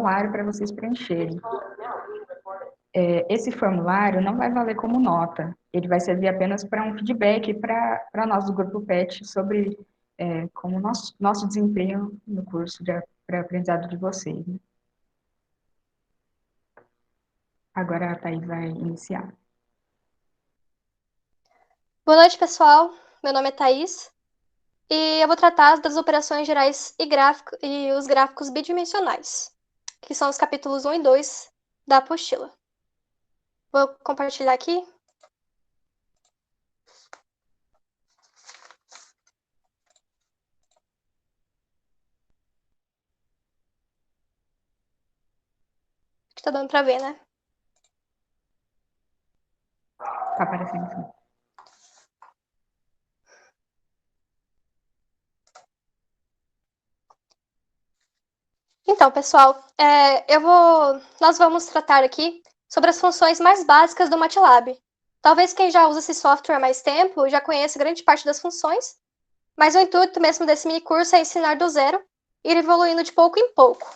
formulário para vocês preencherem. Esse formulário não vai valer como nota, ele vai servir apenas para um feedback para nós do Grupo PET sobre como nosso desempenho no curso de aprendizado de vocês. Né? Agora a Thaís vai iniciar. Boa noite, pessoal. Meu nome é Thaís e eu vou tratar das operações gerais e os gráficos bidimensionais, que são os capítulos 1 e 2 da apostila. Vou compartilhar aqui. Tá dando para ver, né? Tá aparecendo sim. Então, pessoal, nós vamos tratar aqui sobre as funções mais básicas do MATLAB. Talvez quem já usa esse software há mais tempo já conheça grande parte das funções, mas o intuito mesmo desse mini curso é ensinar do zero e ir evoluindo de pouco em pouco.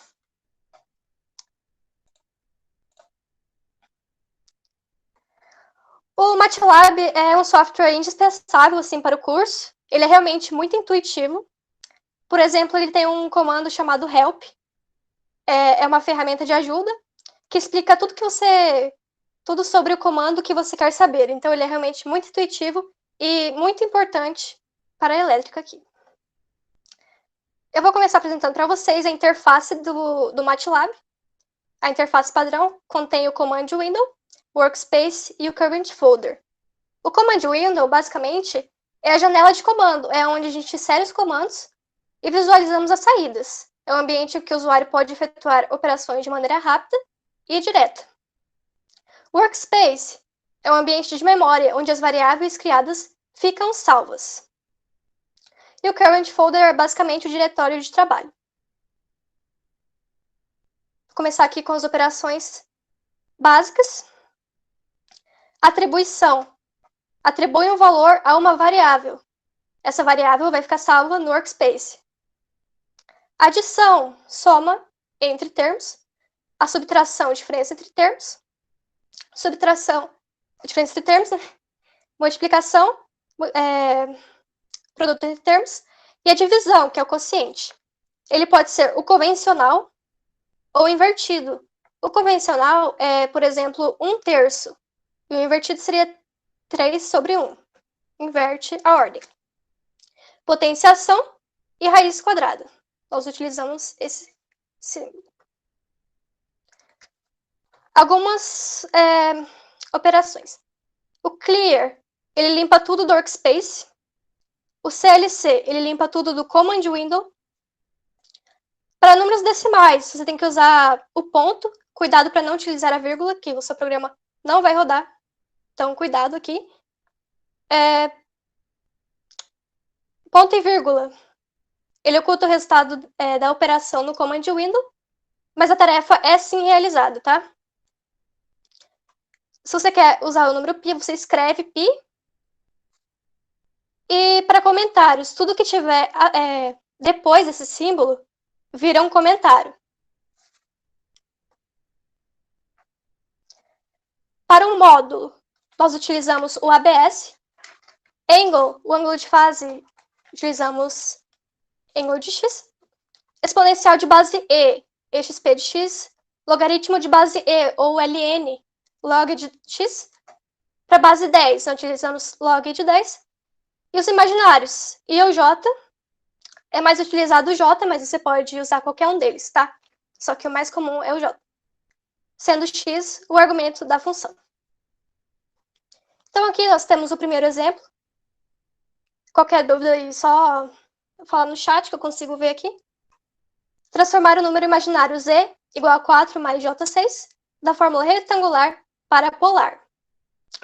O MATLAB é um software indispensável assim, para o curso. Ele é realmente muito intuitivo. Por exemplo, ele tem um comando chamado help. É uma ferramenta de ajuda que explica tudo sobre o comando que você quer saber. Então, ele é realmente muito intuitivo e muito importante para a elétrica aqui. Eu vou começar apresentando para vocês a interface do MATLAB. A interface padrão contém o command window, workspace e o current folder. O command window, basicamente, é a janela de comando, é onde a gente insere os comandos e visualizamos as saídas. É um ambiente em que o usuário pode efetuar operações de maneira rápida e direta. Workspace é um ambiente de memória, onde as variáveis criadas ficam salvas. E o current folder é basicamente o diretório de trabalho. Vou começar aqui com as operações básicas. Atribuição. Atribui um valor a uma variável. Essa variável vai ficar salva no workspace. Adição, soma entre termos. A subtração, diferença entre termos. Subtração, diferença entre termos. Né? Multiplicação, produto entre termos. E a divisão, que é o quociente. Ele pode ser o convencional ou o invertido. O convencional é, por exemplo, 1/3. E o invertido seria 3/1. Inverte a ordem. Potenciação e raiz quadrada. Nós utilizamos esse símbolo. Algumas operações. O clear, ele limpa tudo do workspace. O CLC, ele limpa tudo do command window. Para números decimais, você tem que usar o ponto. Cuidado para não utilizar a vírgula, que o seu programa não vai rodar. Então, cuidado aqui. Ponto e vírgula. Ele oculta o resultado da operação no command window, mas a tarefa é sim realizada, tá? Se você quer usar o número pi, você escreve pi. E para comentários, tudo que tiver depois desse símbolo vira um comentário. Para um módulo, nós utilizamos o ABS. Angle, o ângulo de fase, utilizamos angle de x. Exponencial de base e, exp de x. Logaritmo de base e, ou ln, log de x. Para base 10, nós utilizamos log de 10. E os imaginários, I ou J, é mais utilizado o J, mas você pode usar qualquer um deles, tá? Só que o mais comum é o J. Sendo x o argumento da função. Então aqui nós temos o primeiro exemplo. Qualquer dúvida aí, só falar no chat que eu consigo ver aqui. Transformar o número imaginário z igual a 4 mais j6 da fórmula retangular para polar.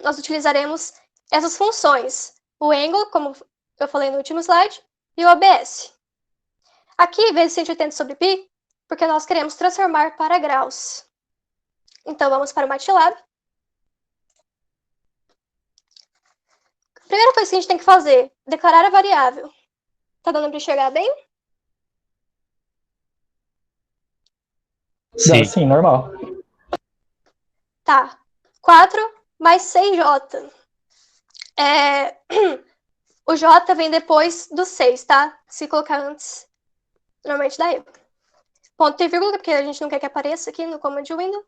Nós utilizaremos essas funções. O angle, como eu falei no último slide, e o ABS. Aqui, vezes 180 sobre π, porque nós queremos transformar para graus. Então, vamos para o MATLAB. A primeira coisa que a gente tem que fazer, declarar a variável. Tá dando para enxergar bem? Sim. Sim, normal. Tá. 4 mais 6J. O J vem depois do 6, tá? Se colocar antes, normalmente dá erro. Ponto e vírgula, porque a gente não quer que apareça aqui no Command Window.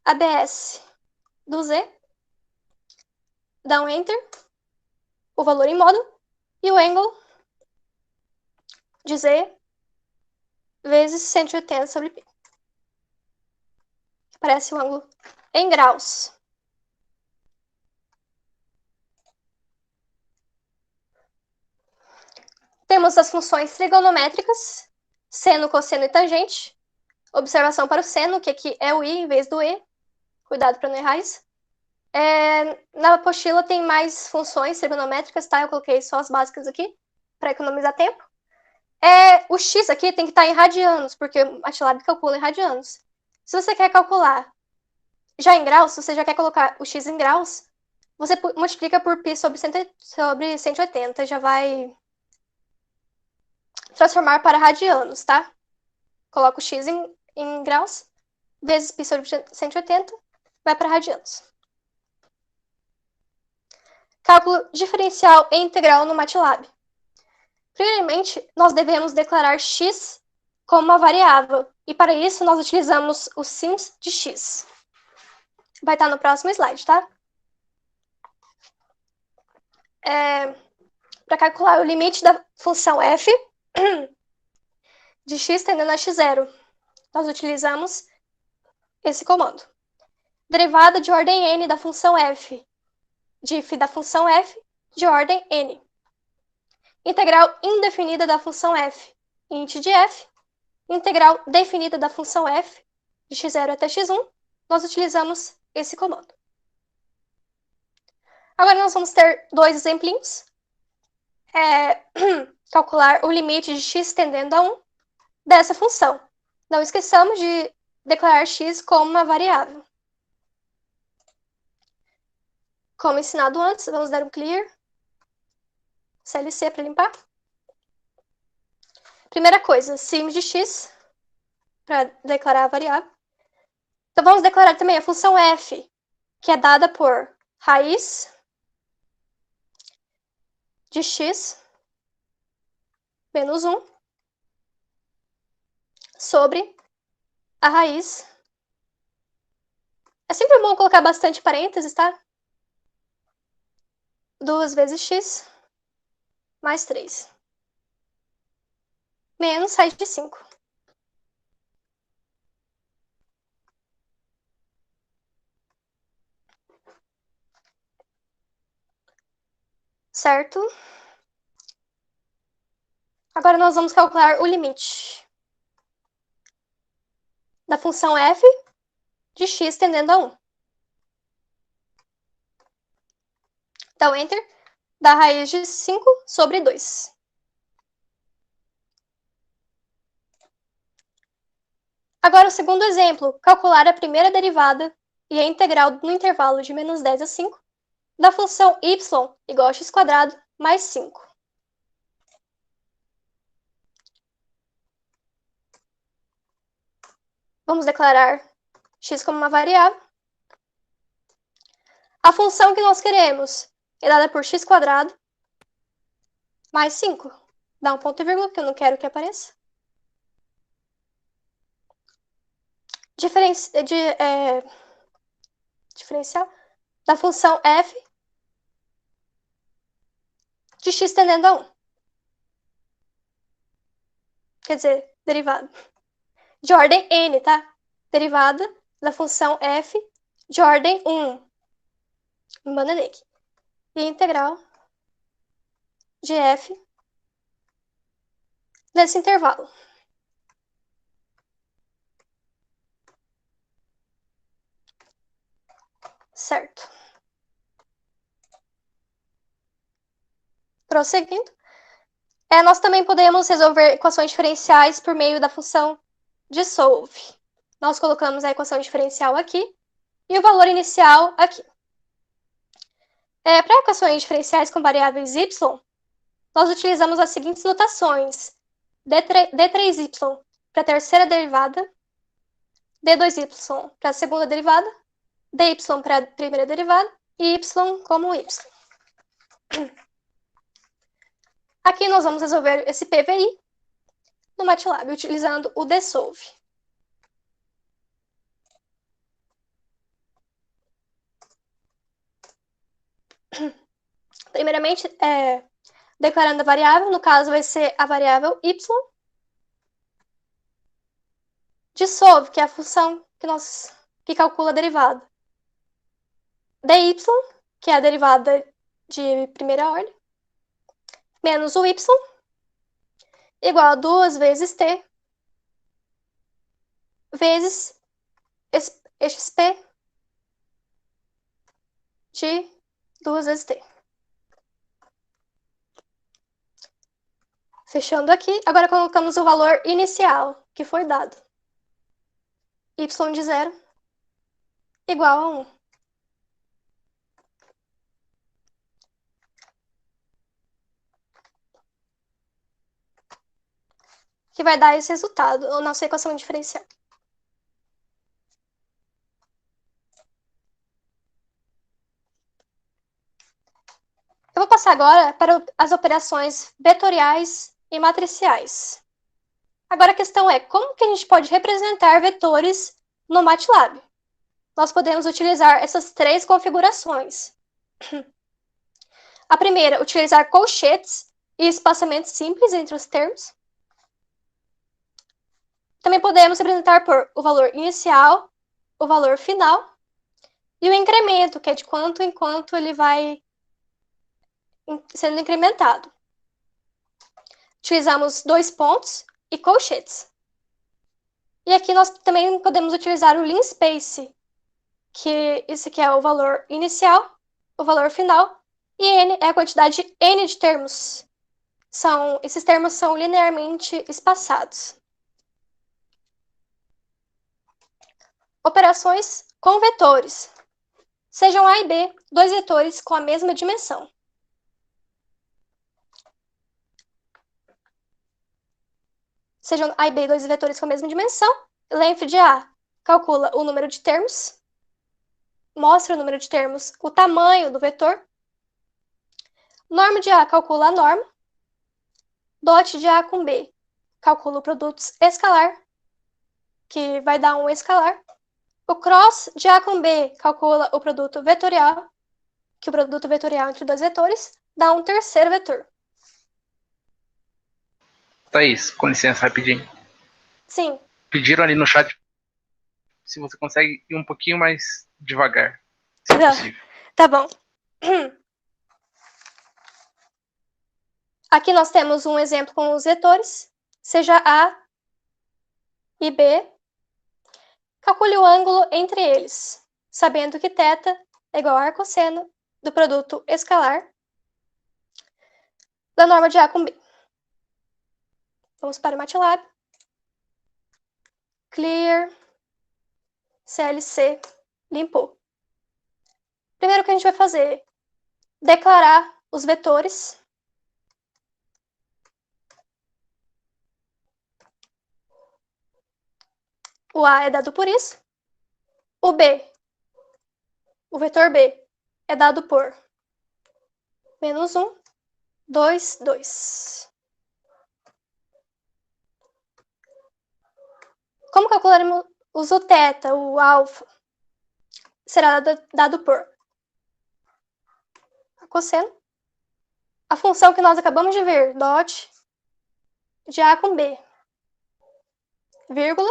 ABS do Z. Dá um Enter. O valor em modo. E o angle de Z vezes 180 sobre π. Aparece o ângulo em graus. Temos as funções trigonométricas, seno, cosseno e tangente. Observação para o seno, que aqui é o i em vez do e. Cuidado para não errar isso. Na apostila tem mais funções trigonométricas, tá? Eu coloquei só as básicas aqui, para economizar tempo. O x aqui tem que estar em radianos, porque o MATLAB calcula em radianos. Se você quer calcular já em graus, se você já quer colocar o x em graus, você multiplica por π sobre 180, já vai transformar para radianos, tá? Coloca o x em graus, vezes π sobre 180, vai para radianos. Cálculo diferencial e integral no MATLAB. Primeiramente, nós devemos declarar x como uma variável, e para isso nós utilizamos o sims de x. Vai estar no próximo slide, tá? Para calcular o limite da função f de x tendendo a x0, nós utilizamos esse comando. Derivada de ordem n da função f, dif da função f de ordem n. Integral indefinida da função f, int de f. Integral definida da função f, de x0 até x1, nós utilizamos esse comando. Agora nós vamos ter dois exemplinhos. Calcular o limite de x tendendo a 1 dessa função. Não esqueçamos de declarar x como uma variável. Como ensinado antes, vamos dar um clear. CLC para limpar. Primeira coisa, sim de x, para declarar a variável. Então vamos declarar também a função f, que é dada por raiz de x menos 1 sobre a raiz. É sempre bom colocar bastante parênteses, tá? 2 vezes x mais 3. Menos raiz de 5. Certo? Agora nós vamos calcular o limite da função f de x tendendo a 1. Dá o Enter. Dá raiz de 5 sobre 2. Agora o segundo exemplo, calcular a primeira derivada e a integral no intervalo de menos 10 a 5 da função y igual a x² mais 5. Vamos declarar x como uma variável. A função que nós queremos é dada por x² mais 5. Dá um ponto e vírgula, porque eu não quero que apareça. Diferencial da função f de x tendendo a 1. Quer dizer, derivada. De ordem n, tá? Derivada da função f de ordem 1. Embanda aqui. E integral de f nesse intervalo. Certo. Prosseguindo. Nós também podemos resolver equações diferenciais por meio da função dissolve. Nós colocamos a equação diferencial aqui e o valor inicial aqui. Para equações diferenciais com variáveis y, nós utilizamos as seguintes notações. D3y para a terceira derivada D2y para a segunda derivada, dy para a primeira derivada e y como y. Aqui nós vamos resolver esse PVI no MATLAB, utilizando o DSolve. Primeiramente, declarando a variável, no caso vai ser a variável y. DSolve, que é a função que calcula a derivada. dy, que é a derivada de primeira ordem, menos o y, igual a 2 vezes t, vezes xp de 2 vezes t. Fechando aqui, agora colocamos o valor inicial, que foi dado. Y de 0 igual a 1. Que vai dar esse resultado, a nossa equação diferencial. Eu vou passar agora para as operações vetoriais e matriciais. Agora a questão é, como que a gente pode representar vetores no MATLAB? Nós podemos utilizar essas 3 configurações. A primeira, utilizar colchetes e espaçamentos simples entre os termos. Também podemos representar por o valor inicial, o valor final e o incremento, que é de quanto em quanto ele vai sendo incrementado. Utilizamos 2 pontos e colchetes. E aqui nós também podemos utilizar o linspace, que esse aqui é o valor inicial, o valor final, e n é a quantidade n de termos. Esses termos são linearmente espaçados. Operações com vetores. Sejam A e B 2 vetores com a mesma dimensão. Sejam A e B 2 vetores com a mesma dimensão. Length de A calcula o número de termos, mostra o número de termos, o tamanho do vetor. Norma de A calcula a norma. Dot de A com B calcula o produto escalar, que vai dar um escalar. O cross de A com B calcula o produto vetorial, que o produto vetorial entre 2 vetores dá um terceiro vetor. Thaís, com licença, rapidinho. Sim. Pediram ali no chat se você consegue ir um pouquinho mais devagar, se possível. Tá bom. Aqui nós temos um exemplo com os vetores, seja A e B. Calcule o ângulo entre eles, sabendo que θ é igual a arcosseno do produto escalar da norma de A com B. Vamos para o MATLAB. Clear. CLC. Limpou. Primeiro que a gente vai fazer, declarar os vetores. O A é dado por isso. O B, o vetor B, é dado por menos 1, 2, 2. Como calcularemos o θ, o alfa? Será dado por a cosseno. A função que nós acabamos de ver, dot de A com B, vírgula,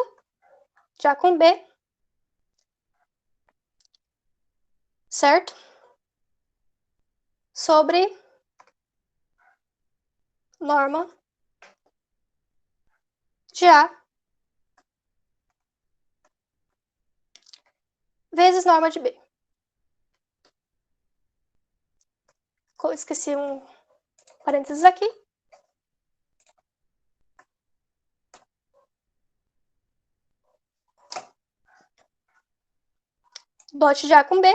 de A com B, certo? Sobre norma de A vezes norma de B. Esqueci um parênteses aqui. Dot de A com B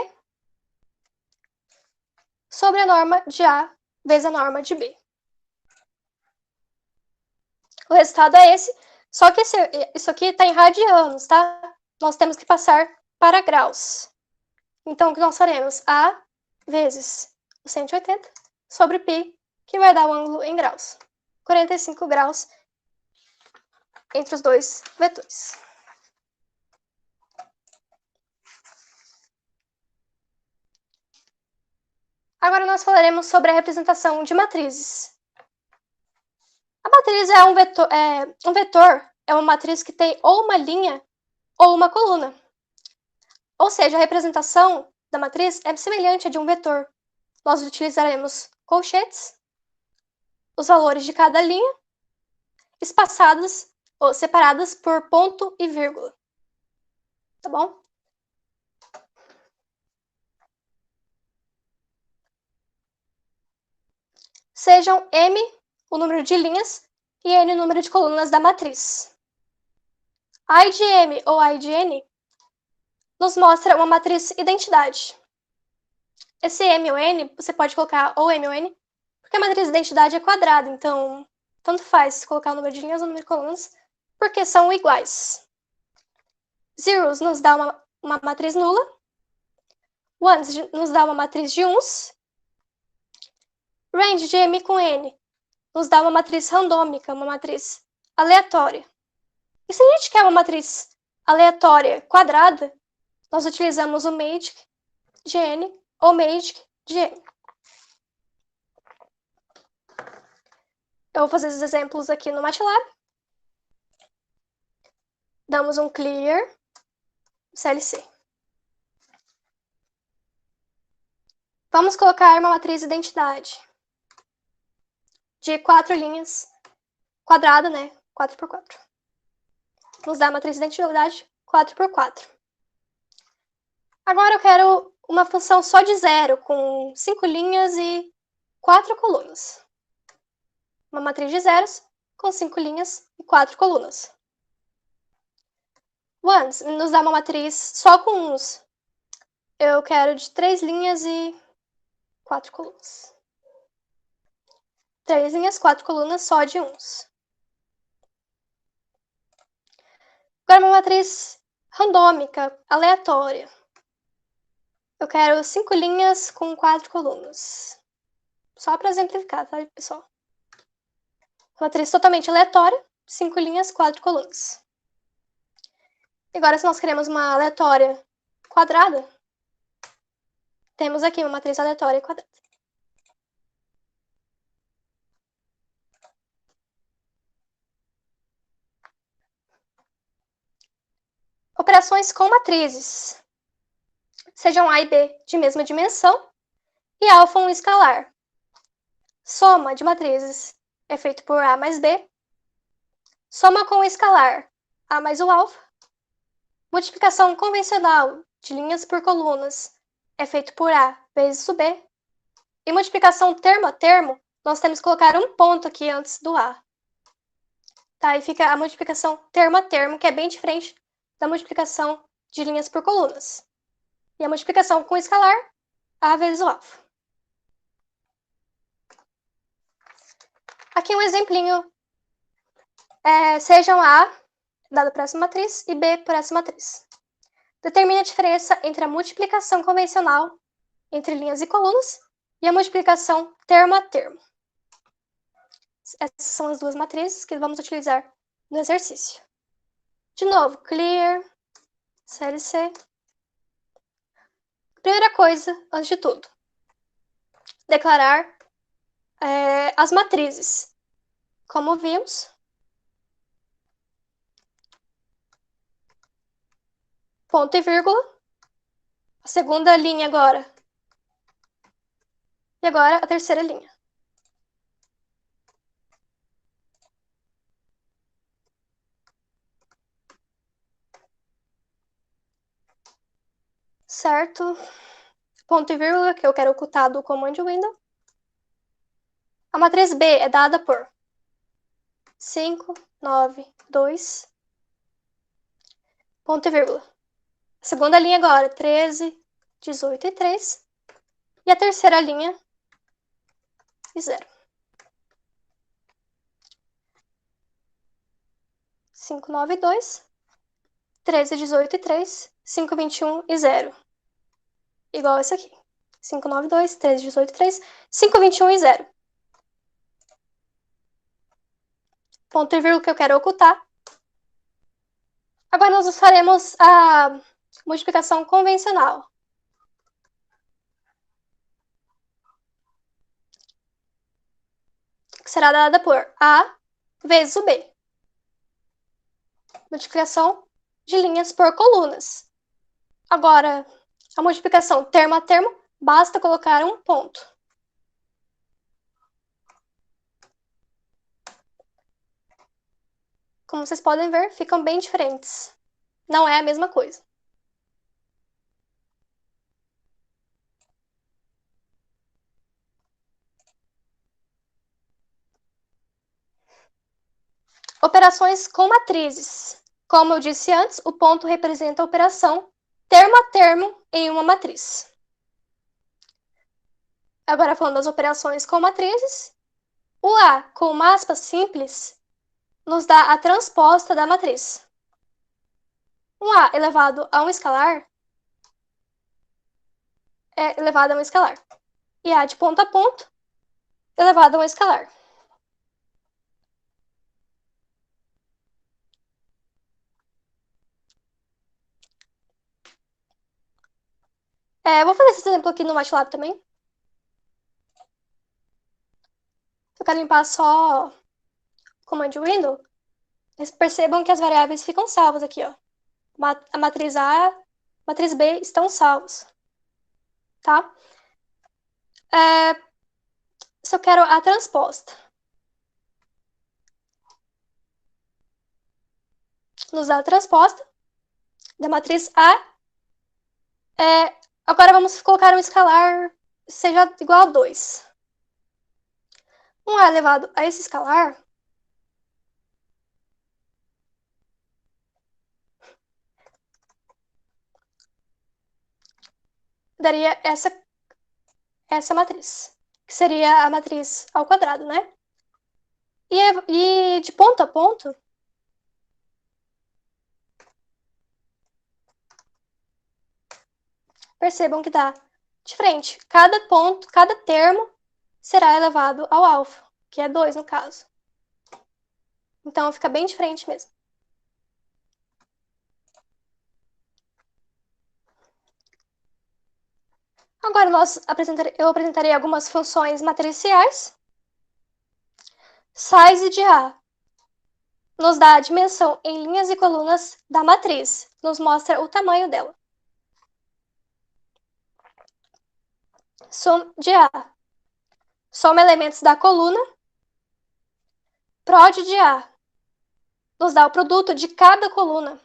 sobre a norma de A vezes a norma de B. O resultado é esse, só que isso aqui está em radianos, tá? nós temos que passar para graus. Então, o que nós faremos? A vezes o 180 sobre π, que vai dar o ângulo em graus. 45 graus entre os dois vetores. Agora nós falaremos sobre a representação de matrizes. A matriz é um vetor é uma matriz que tem ou uma linha ou uma coluna. Ou seja, a representação da matriz é semelhante à de um vetor. Nós utilizaremos colchetes, os valores de cada linha, espaçadas ou separadas por ponto e vírgula. Tá bom? Sejam M o número de linhas e N o número de colunas da matriz. A de M ou A de N nos mostra uma matriz identidade. Esse M ou N, você pode colocar ou M ou N, porque a matriz identidade é quadrada, então tanto faz colocar o número de linhas ou o número de colunas, porque são iguais. Zeros nos dá uma matriz nula, ones nos dá uma matriz de uns, range de M com N nos dá uma matriz randômica, uma matriz aleatória. E se a gente quer uma matriz aleatória quadrada, nós utilizamos o magic de N ou magic de M. Eu vou fazer os exemplos aqui no MATLAB. Damos um clear CLC. Vamos colocar uma matriz identidade de 4 linhas, quadrada, né? 4x4. Nos dá a matriz identidade 4x4. Agora eu quero uma função só de zero, com 5 linhas e 4 colunas. Uma matriz de zeros com 5 linhas e 4 colunas. Ones nos dá uma matriz só com uns. Eu quero de 3 linhas e 4 colunas. 3 linhas, 4 colunas, só de uns. Agora uma matriz randômica, aleatória. Eu quero 5 linhas com 4 colunas. Só para exemplificar, tá, pessoal? Matriz totalmente aleatória, 5 linhas, 4 colunas. E agora, se nós queremos uma aleatória quadrada, temos aqui uma matriz aleatória quadrada. Operações com matrizes. Sejam A e B de mesma dimensão e alfa um escalar. Soma de matrizes é feito por A mais B. Soma com o escalar A mais o alfa. Multiplicação convencional de linhas por colunas é feito por A vezes o B. E multiplicação termo a termo, nós temos que colocar um ponto aqui antes do A. Tá? E fica a multiplicação termo a termo, que é bem diferente da multiplicação de linhas por colunas. E a multiplicação com escalar, A vezes o alfa. Aqui um exemplinho. Sejam A dado por essa matriz e B por essa matriz. Determine a diferença entre a multiplicação convencional entre linhas e colunas e a multiplicação termo a termo. Essas são as duas matrizes que vamos utilizar no exercício. De novo, clear, CLC. Primeira coisa, antes de tudo, declarar as matrizes. Como vimos, ponto e vírgula, a segunda linha agora, e agora a terceira linha. Certo? Ponto e vírgula, que eu quero ocultar do command window. A matriz B é dada por 5, 9, 2, ponto e vírgula. A segunda linha agora, 13, 18 e 3. E a terceira linha, e 0. 5, 9, 2. 13, 18 e 3, 5, 21 e 0. Igual esse aqui. 5, 9, 2, 13, 18 e 3, 5, 21 e 0. Ponto e vírgula que eu quero ocultar. Agora nós faremos a multiplicação convencional. Que será dada por A vezes o B. Multiplicação de linhas por colunas. Agora, a multiplicação termo a termo, basta colocar um ponto. Como vocês podem ver, ficam bem diferentes. Não é a mesma coisa. Operações com matrizes. Como eu disse antes, o ponto representa a operação termo a termo em uma matriz. Agora, falando das operações com matrizes, o A com uma aspa simples nos dá a transposta da matriz. Um A elevado a um escalar é elevado a um escalar. E A de ponto a ponto elevado a um escalar. Vou fazer esse exemplo aqui no MATLAB também. Eu quero limpar só o comando window. Vocês percebam que as variáveis ficam salvas aqui, ó. A matriz A, a matriz B estão salvos. Tá? Se eu quero a transposta. Nos dá a transposta da matriz A. Agora vamos colocar um escalar seja igual a 2. Um A elevado a esse escalar daria essa matriz, que seria a matriz ao quadrado, né? E de ponto a ponto, percebam que dá diferente. Cada ponto, cada termo será elevado ao alfa, que é 2 no caso. Então fica bem diferente mesmo. Agora eu apresentarei algumas funções matriciais. Size de A nos dá a dimensão em linhas e colunas da matriz, nos mostra o tamanho dela. Sum de A soma elementos da coluna. Prod de A nos dá o produto de cada coluna.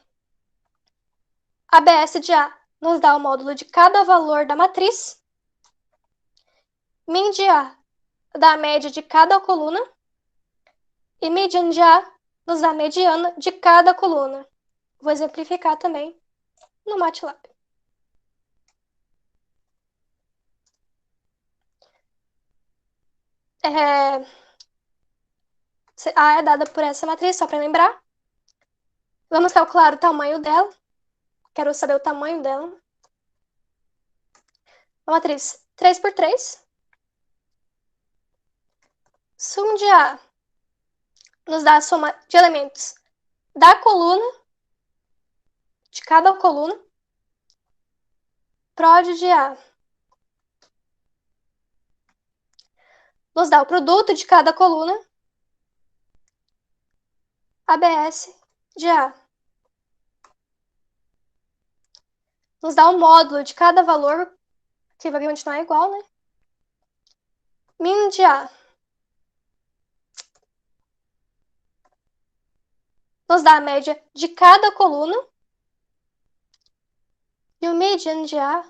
ABS de A nos dá o módulo de cada valor da matriz. Min de A dá a média de cada coluna. E median de A nos dá a mediana de cada coluna. Vou exemplificar também no MATLAB. A é dada por essa matriz, só para lembrar. Vamos calcular o tamanho dela. Quero saber o tamanho dela. A matriz 3 por 3. Sum de A nos dá a soma de elementos da coluna, de cada coluna. Prod de A nos dá o produto de cada coluna. ABS de A nos dá o módulo de cada valor, que vai continuar igual, né? Min de A nos dá a média de cada coluna. E o median de A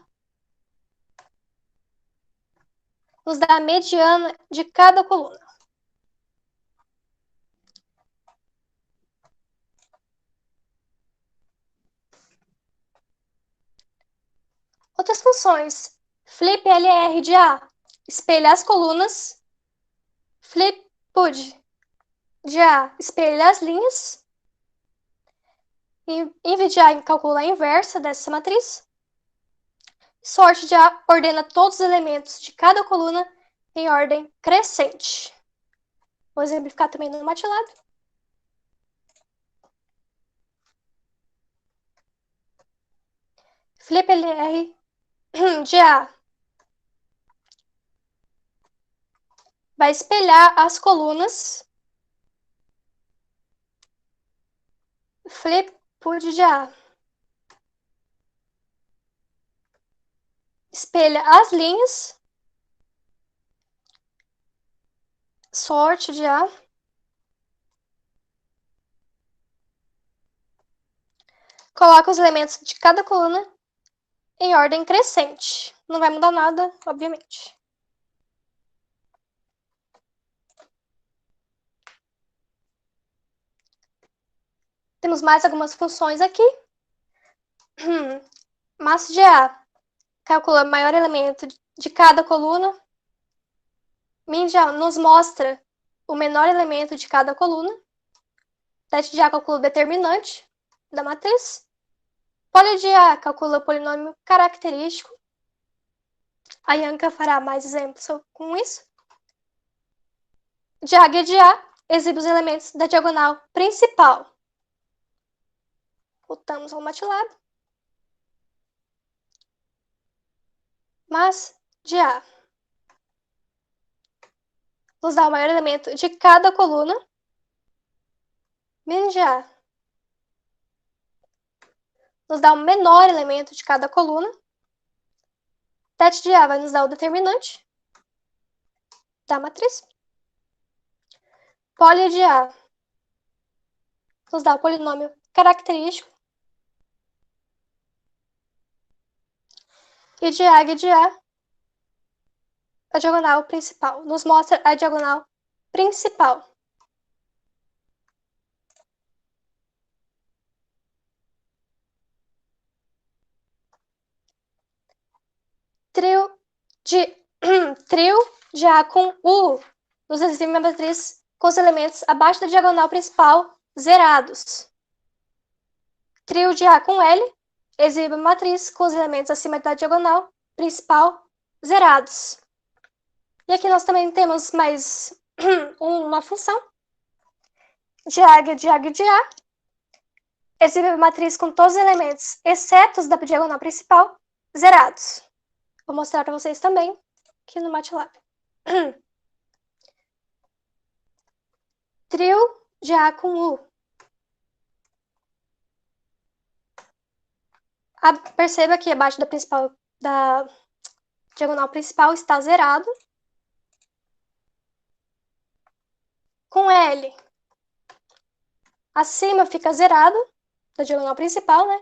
nos dá a mediana de cada coluna. Outras funções. Flip LR de A espelha as colunas. Flip PUD de A espelha as linhas. Inv de A calcula a inversa dessa matriz. Sort de A ordena todos os elementos de cada coluna em ordem crescente. Vou exemplificar também no MATLAB. FlipLR de A vai espelhar as colunas. Flipwood de A espelha as linhas. Sort de A coloca os elementos de cada coluna em ordem crescente. Não vai mudar nada, obviamente. Temos mais algumas funções aqui. Mass de A calcula o maior elemento de cada coluna. Min de A nos mostra o menor elemento de cada coluna. Det de A calcula o determinante da matriz. Poly de A calcula o polinômio característico. A Yanka fará mais exemplos com isso. Jag de A exibe os elementos da diagonal principal. Voltamos ao MATLAB. Mass de A nos dá o maior elemento de cada coluna. Min de A nos dá o menor elemento de cada coluna. Det de A vai nos dar o determinante da matriz. Poly de A nos dá o polinômio característico. E Jag de A, a diagonal principal. Nos mostra a diagonal principal. Trio de A com U nos exibe a matriz com os elementos abaixo da diagonal principal zerados. Trio de A com L exibe a matriz com os elementos acima da diagonal principal zerados. E aqui nós também temos mais uma função. Jag de A exibe a matriz com todos os elementos, exceto os da diagonal principal, zerados. Vou mostrar para vocês também aqui no MATLAB. Trio de A com U. Perceba que abaixo da diagonal principal está zerado. Com L, acima fica zerado, da diagonal principal, né?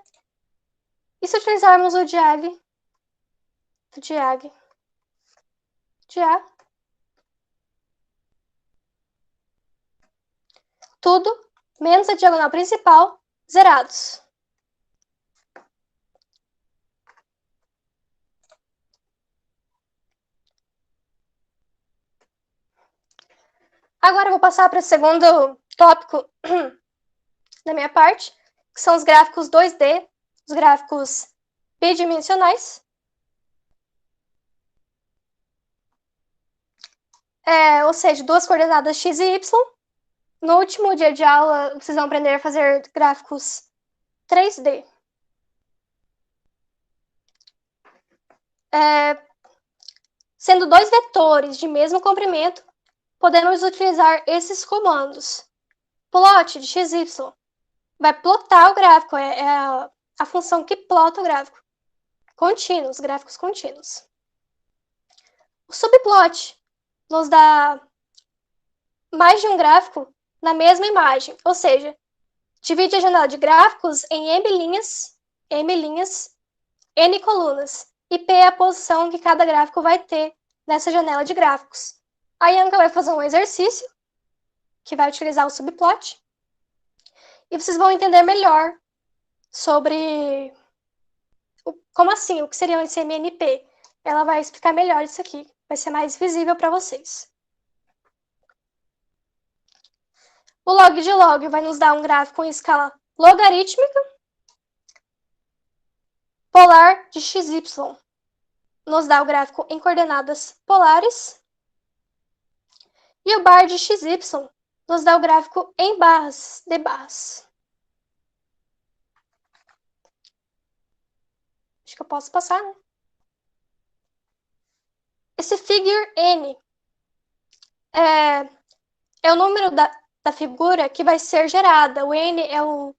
E se utilizarmos o Jag de A, tudo menos a diagonal principal, zerados. Agora eu vou passar para o segundo tópico da minha parte, que são os gráficos 2D, os gráficos bidimensionais. Ou seja, duas coordenadas x e y. No último dia de aula, vocês vão aprender a fazer gráficos 3D. Sendo dois vetores de mesmo comprimento, podemos utilizar esses comandos. Plot de x, y. Vai plotar o gráfico, é a função que plota o gráfico. Contínuos, gráficos contínuos. O subplot nos dá mais de um gráfico na mesma imagem, ou seja, divide a janela de gráficos em m linhas, n colunas, e p é a posição que cada gráfico vai ter nessa janela de gráficos. A Yanka vai fazer um exercício que vai utilizar o subplot, e vocês vão entender melhor sobre como assim, o que seria esse MNP. Ela vai explicar melhor isso aqui, vai ser mais visível para vocês. O log de log vai nos dar um gráfico em escala logarítmica, polar de XY nos dá o gráfico em coordenadas polares. E o bar de XY nos dá o gráfico em barras, de barras. Acho que eu posso passar, né? Esse figure N é o número da figura que vai ser gerada. O N é o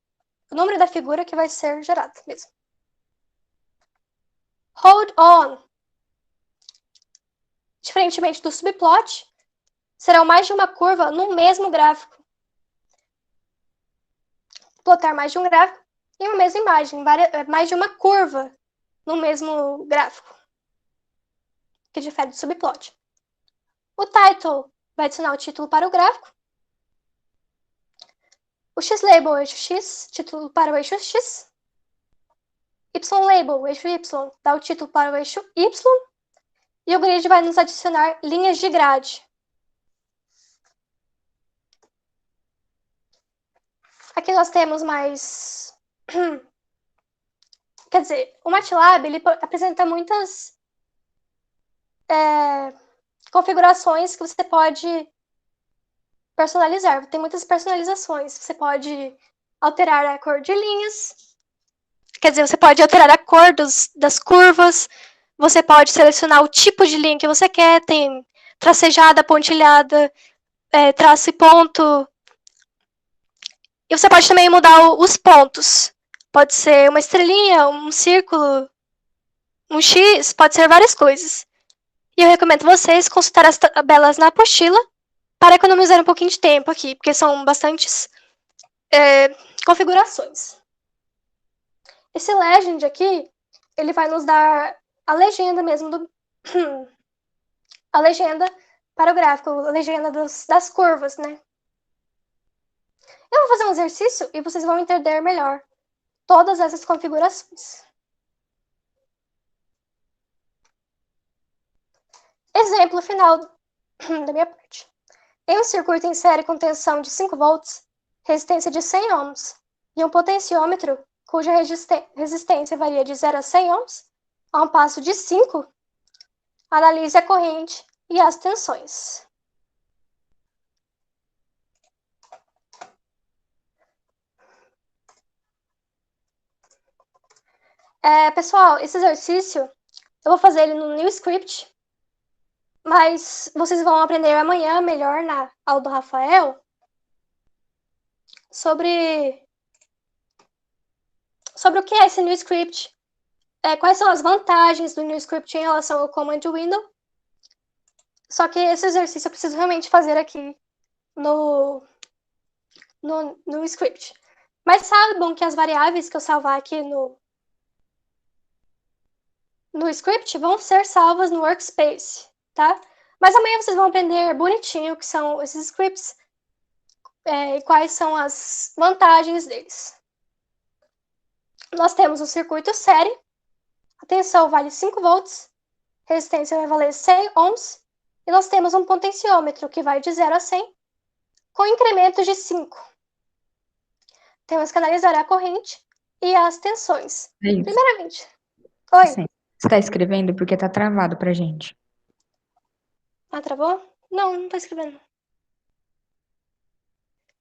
número da figura que vai ser gerada mesmo. Hold on. Diferentemente do subplot, serão mais de uma curva no mesmo gráfico. Plotar mais de um gráfico em uma mesma imagem, mais de uma curva no mesmo gráfico, que difere do subplot. O title vai adicionar o título para o gráfico. O x-label, o eixo x, título para o eixo x. Y-label, o eixo y, dá o título para o eixo y. E o grid vai nos adicionar linhas de grade. Aqui nós temos mais... Quer dizer, o MATLAB ele apresenta muitas configurações que você pode personalizar. Tem muitas personalizações. Você pode alterar a cor de linhas. Quer dizer, você pode alterar a cor das curvas. Você pode selecionar o tipo de linha que você quer. Tem tracejada, pontilhada, traço e ponto. E você pode também mudar os pontos. Pode ser uma estrelinha, um círculo, um X, pode ser várias coisas. E eu recomendo vocês consultar as tabelas na apostila para economizar um pouquinho de tempo aqui, porque são bastantes configurações. Esse legend aqui, ele vai nos dar a legenda mesmo a legenda para o gráfico, a legenda das curvas, né? Eu vou fazer um exercício e vocês vão entender melhor todas essas configurações. Exemplo final da minha parte. Em um circuito em série com tensão de 5 volts, resistência de 100 ohms e um potenciômetro cuja resistência varia de 0 a 100 ohms, a um passo de 5, analise a corrente e as tensões. Pessoal, esse exercício eu vou fazer ele no New Script, mas vocês vão aprender amanhã melhor na aula do Rafael sobre o que é esse New Script, quais são as vantagens do New Script em relação ao Command Window. Só que esse exercício eu preciso realmente fazer aqui no script. Mas saibam que as variáveis que eu salvar aqui no script vão ser salvas no workspace, tá? Mas amanhã vocês vão aprender bonitinho o que são esses scripts e quais são as vantagens deles. Nós temos o circuito série, a tensão vale 5 volts, resistência vai valer 100 ohms, e nós temos um potenciômetro que vai de 0 a 100, com incrementos de 5. Temos que analisar a corrente e as tensões. Primeiramente. Oi. Sim. Você está escrevendo porque está travado pra gente. Ah, travou? Não, não tô escrevendo.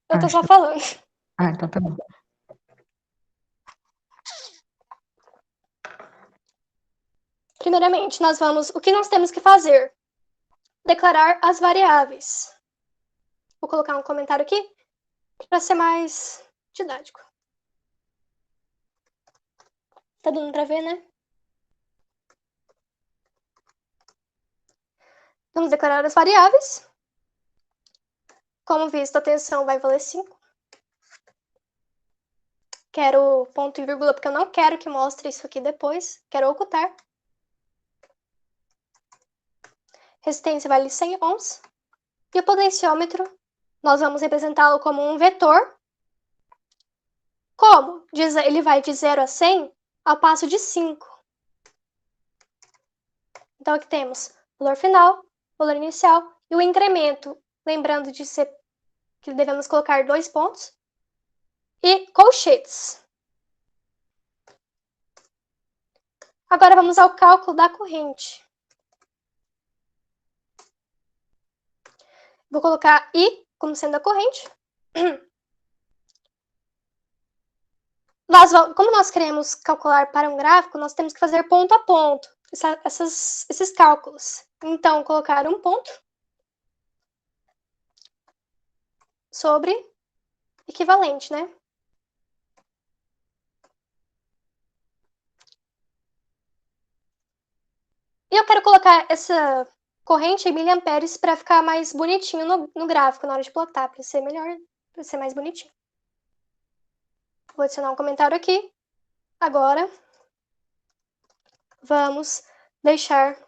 Eu tô só falando. Ah, então tá bom. Primeiramente, o que nós temos que fazer? Declarar as variáveis. Vou colocar um comentário aqui para ser mais didático. Tá dando para ver, né? Vamos declarar as variáveis. Como visto, a tensão vai valer 5. Quero ponto e vírgula porque eu não quero que mostre isso aqui depois. Quero ocultar. Resistência vale 100 ohms. E o potenciômetro, nós vamos representá-lo como um vetor. Como? Ele vai de 0 a 100 ao passo de 5. Então, aqui temos o valor final, o valor inicial e o incremento. Lembrando de que devemos colocar 2 pontos. E colchetes. Agora vamos ao cálculo da corrente. Vou colocar I como sendo a corrente. Como nós queremos calcular para um gráfico, nós temos que fazer ponto a ponto esses cálculos. Então, colocar um ponto sobre equivalente, né? E eu quero colocar essa corrente em miliamperes para ficar mais bonitinho no gráfico, na hora de plotar, para ser melhor, para ser mais bonitinho. Vou adicionar um comentário aqui. Agora, vamos deixar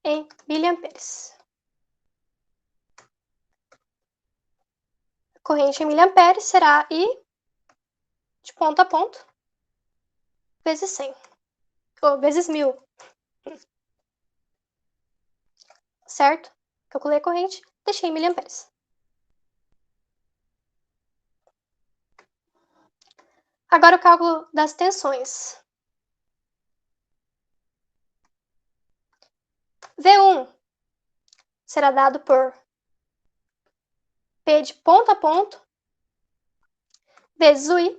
em miliamperes. A corrente em miliamperes será I de ponto a ponto vezes 100, ou vezes 1000. Certo? Calculei a corrente, deixei em miliamperes. Agora o cálculo das tensões. V1 será dado por P de ponto a ponto vezes o I.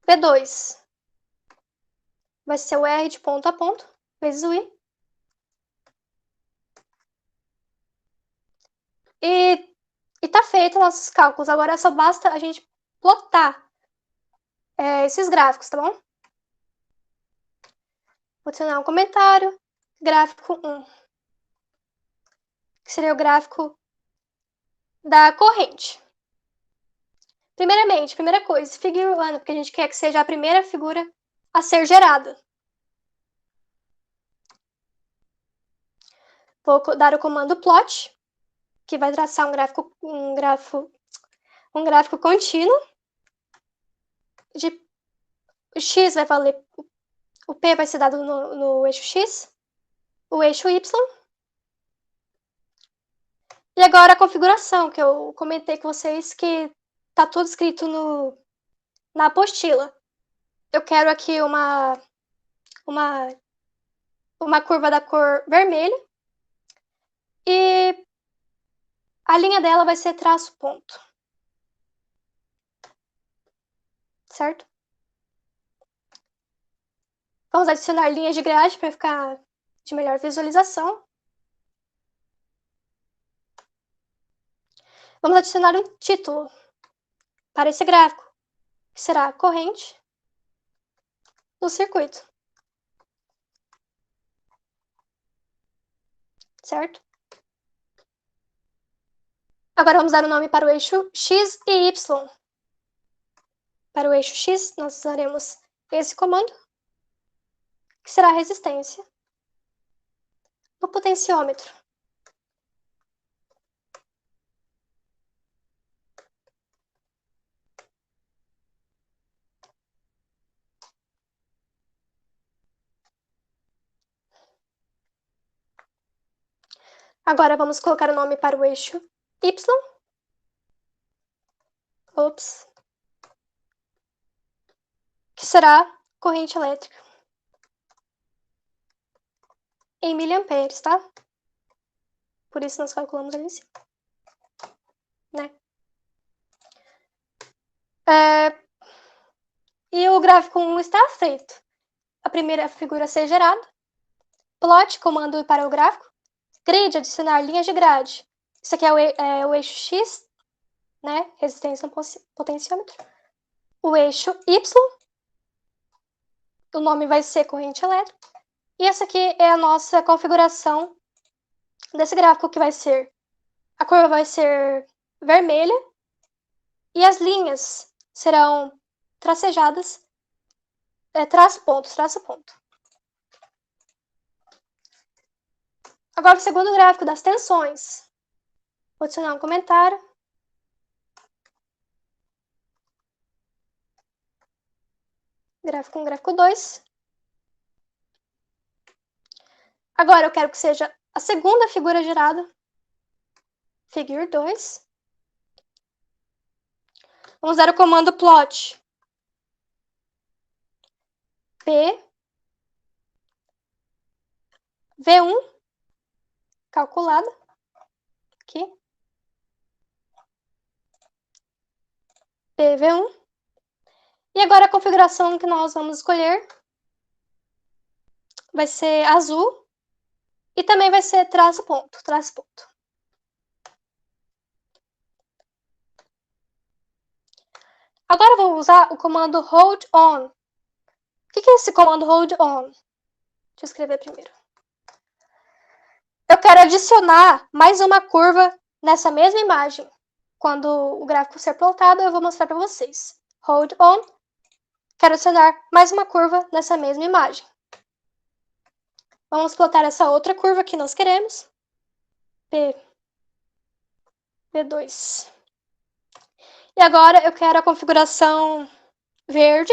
V2 vai ser o R de ponto a ponto vezes o I. E tá feito nossos cálculos. Agora só basta a gente plotar esses gráficos, tá bom? Vou adicionar um comentário. Gráfico 1. Que seria o gráfico da corrente. Primeiramente, primeira coisa, figure 1, porque a gente quer que seja a primeira figura a ser gerada. Vou dar o comando plot, que vai traçar um gráfico contínuo. O X vai valer, o P vai ser dado no eixo X, o eixo Y. E agora a configuração, que eu comentei com vocês que tá tudo escrito na apostila. Eu quero aqui uma curva da cor vermelha. E a linha dela vai ser traço ponto. Certo? Vamos adicionar linhas de grade para ficar de melhor visualização. Vamos adicionar um título para esse gráfico, que será a corrente do circuito. Certo? Agora vamos dar o nome para o eixo X e Y. Para o eixo X, nós usaremos esse comando, que será a resistência do potenciômetro. Agora vamos colocar o nome para o eixo Y. Que será corrente elétrica em miliamperes, tá? Por isso nós calculamos ali em cima, né? E o gráfico 1 está feito. A primeira figura a ser gerada. Plot, comando para o gráfico. Grid, adicionar linhas de grade. Isso aqui é o eixo X, né? Resistência no potenciômetro. O eixo Y. O nome vai ser corrente elétrica. E essa aqui é a nossa configuração desse gráfico, que vai ser... A curva vai ser vermelha. E as linhas serão tracejadas. Traço ponto. Agora o segundo gráfico das tensões. Vou adicionar um comentário. Gráfico 1, gráfico 2. Agora eu quero que seja a segunda figura gerada. Figure 2. Vamos dar o comando plot. P, V1, calculada, aqui. PV1. E agora a configuração que nós vamos escolher vai ser azul e também vai ser traço ponto, traço ponto. Agora eu vou usar o comando hold on. O que é esse comando hold on? Deixa eu escrever primeiro. Eu quero adicionar mais uma curva nessa mesma imagem. Quando o gráfico ser plotado, eu vou mostrar para vocês. Hold on. Quero adicionar mais uma curva nessa mesma imagem. Vamos plotar essa outra curva que nós queremos. P2. E agora eu quero a configuração verde.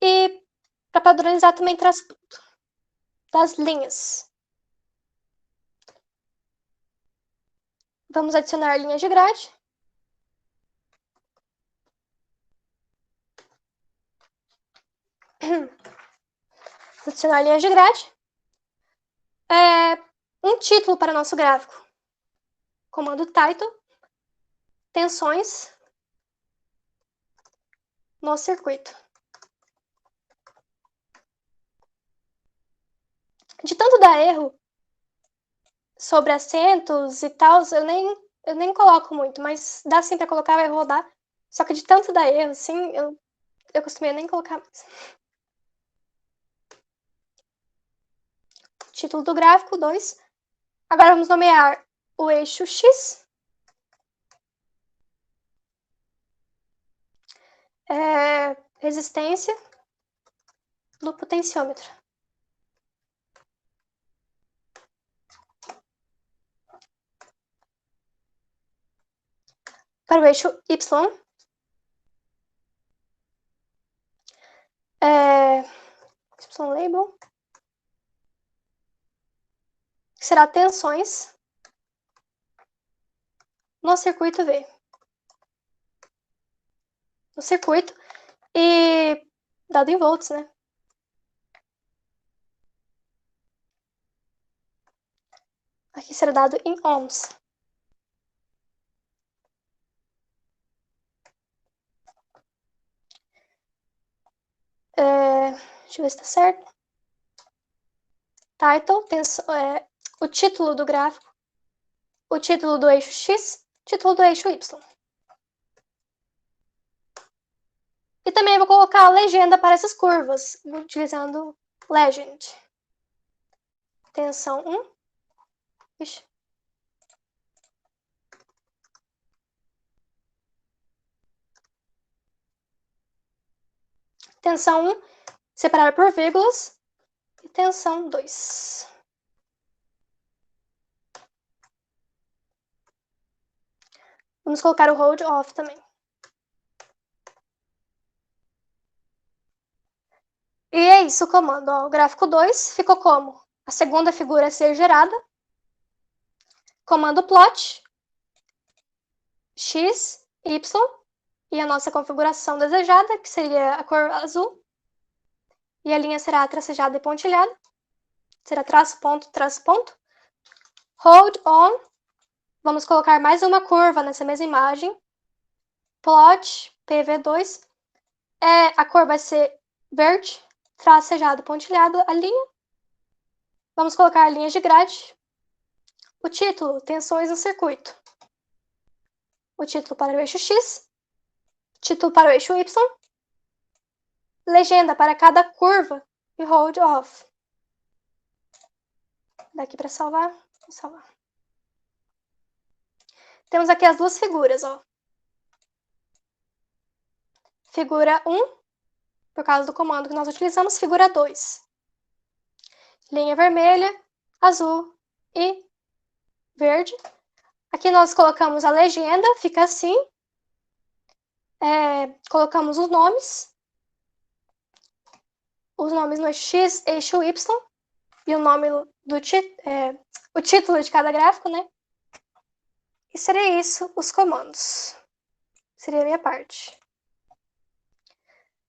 E para padronizar também traço das linhas. Vamos adicionar linhas de grade. Adicionar linhas de grade. Um título para nosso gráfico. Comando title. Tensões no circuito. De tanto dar erro sobre acentos e tal, eu nem coloco muito, mas dá sim para colocar, vai rodar. Só que de tanto dar erro, assim, eu costumei nem colocar mais. Título do gráfico, 2. Agora vamos nomear o eixo X. Resistência do potenciômetro. Para o eixo Y, Y label, que será tensões no circuito V. No circuito e dado em volts, né? Aqui será dado em ohms. Deixa eu ver se tá certo. Title, o título do gráfico, o título do eixo X, título do eixo Y. E também vou colocar a legenda para essas curvas, utilizando legend. Tensão 1. Ixi. Tensão 1, separar por vírgulas. E tensão 2. Vamos colocar o hold off também. E é isso o comando. Ó, o gráfico 2 ficou como? A segunda figura a ser gerada. Comando plot. X, Y. E a nossa configuração desejada, que seria a cor azul. E a linha será tracejada e pontilhada. Será traço, ponto, traço, ponto. Hold on. Vamos colocar mais uma curva nessa mesma imagem. Plot, PV2. A cor vai ser verde, tracejado, pontilhado, a linha. Vamos colocar linhas de grade. O título, tensões no circuito. O título para o eixo X. Título para o eixo Y. Legenda para cada curva e hold off. Daqui para salvar, vou salvar. Temos aqui as duas figuras, ó. Figura 1, por causa do comando que nós utilizamos, figura 2. Linha vermelha, azul e verde. Aqui nós colocamos a legenda, fica assim. Colocamos os nomes no eixo X, eixo Y, e o nome do o título de cada gráfico, né? E seria isso os comandos. Seria a minha parte.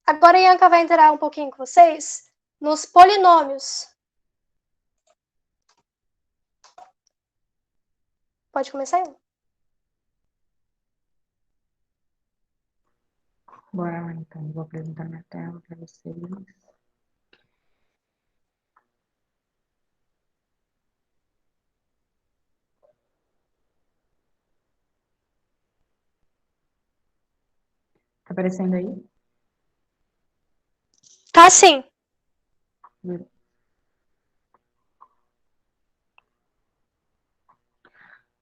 Agora a Ianca vai entrar um pouquinho com vocês nos polinômios. Pode começar, Ianca? Bora lá, então. Vou apresentar minha tela para vocês. Tá aparecendo aí? Tá sim. Então,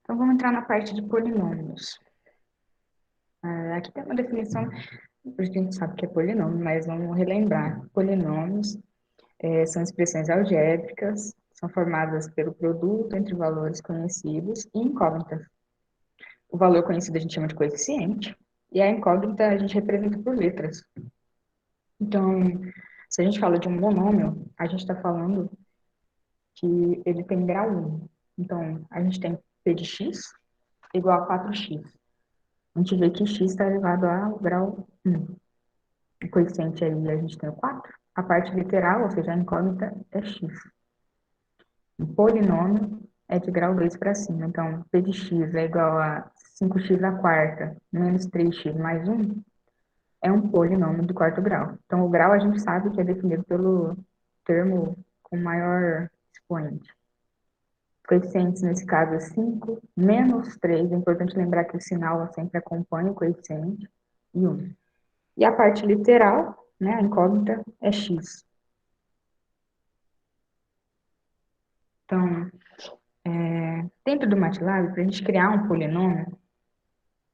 vamos entrar na parte de polinômios. Aqui tem uma definição, a gente sabe que é polinômio, mas vamos relembrar. Polinômios são expressões algébricas, são formadas pelo produto entre valores conhecidos e incógnitas. O valor conhecido a gente chama de coeficiente, e a incógnita a gente representa por letras. Então, se a gente fala de um monômio, a gente está falando que ele tem grau 1. Então, a gente tem p de x igual a 4x. A gente vê que x está elevado ao grau 1. O coeficiente aí a gente tem o 4. A parte literal, ou seja, a incógnita, é x. O polinômio é de grau 2 para cima. Então, p de x é igual a 5x à quarta menos 3x mais 1 é um polinômio de quarto grau. Então, o grau a gente sabe que é definido pelo termo com maior expoente. Coeficientes, nesse caso, é 5 menos 3. É importante lembrar que o sinal sempre acompanha o coeficiente. E 1. E a parte literal, né, a incógnita, é x. Então, dentro do MATLAB, para a gente criar um polinômio,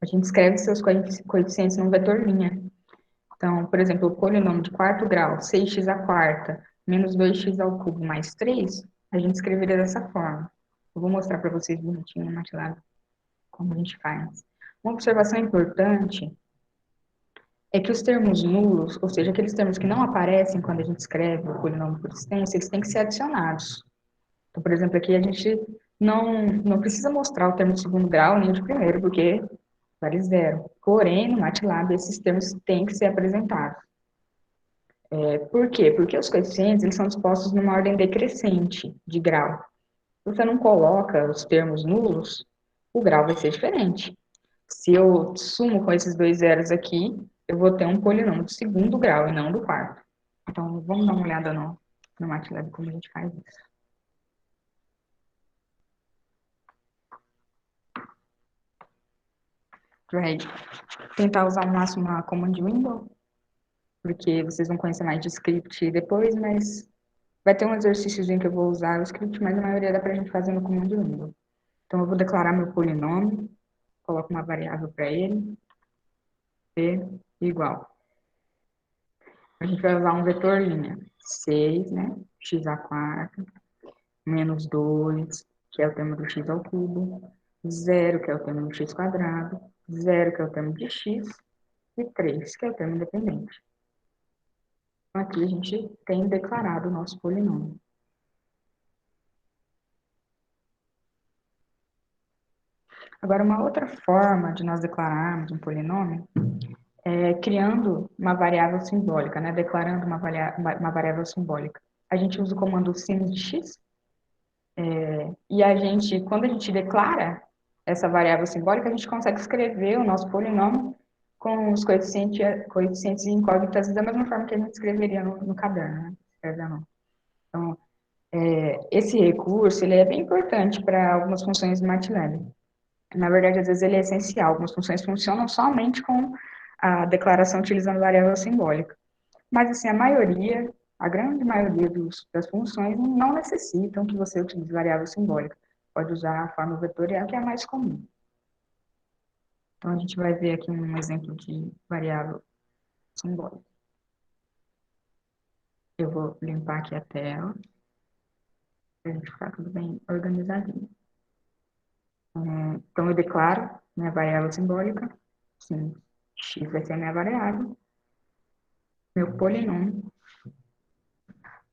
a gente escreve seus coeficientes num vetor linha. Então, por exemplo, o polinômio de quarto grau, 6x à quarta, menos 2x ao cubo mais 3, a gente escreveria dessa forma. Eu vou mostrar para vocês bonitinho no MATLAB como a gente faz. Uma observação importante é que os termos nulos, ou seja, aqueles termos que não aparecem quando a gente escreve o polinômio por extenso, eles têm que ser adicionados. Então, por exemplo, aqui a gente não precisa mostrar o termo de segundo grau nem o de primeiro, porque vale zero. Porém, no MATLAB, esses termos têm que ser apresentados. Por quê? Porque os coeficientes eles são dispostos numa ordem decrescente de grau. Se você não coloca os termos nulos, o grau vai ser diferente. Se eu sumo com esses dois zeros aqui, eu vou ter um polinômio de segundo grau e não do quarto. Então, vamos dar uma olhada no MATLAB como a gente faz isso. Vai tentar usar ao máximo a command window, porque vocês vão conhecer mais de script depois, mas vai ter um exercíciozinho que eu vou usar o script, mas a maioria dá pra gente fazer no command window. Então, eu vou declarar meu polinômio, coloco uma variável para ele, p igual. A gente vai usar um vetor linha. 6, né? X à quarta, menos 2, que é o termo do x ao cubo, 0, que é o termo do x quadrado, 0, que é o termo de x, e 3, que é o termo independente. Então, aqui a gente tem declarado o nosso polinômio. Agora, uma outra forma de nós declararmos um polinômio é criando uma variável simbólica, né? Declarando uma variável simbólica. A gente usa o comando sin de x, e a gente, quando a gente declara essa variável simbólica, a gente consegue escrever o nosso polinômio com os coeficientes e incógnitas da mesma forma que a gente escreveria no caderno, né? Escreve a mão. Então, esse recurso ele é bem importante para algumas funções do MATLAB. Na verdade, às vezes ele é essencial. Algumas funções funcionam somente com a declaração utilizando variável simbólica. Mas, assim, a grande maioria das funções não necessitam que você utilize variável simbólica. Pode usar a forma vetorial, que é a mais comum. Então, a gente vai ver aqui um exemplo de variável simbólica. Eu vou limpar aqui a tela, para a gente ficar tudo bem organizadinho. Então, eu declaro minha variável simbólica, sim, x vai ser a minha variável, meu polinômio.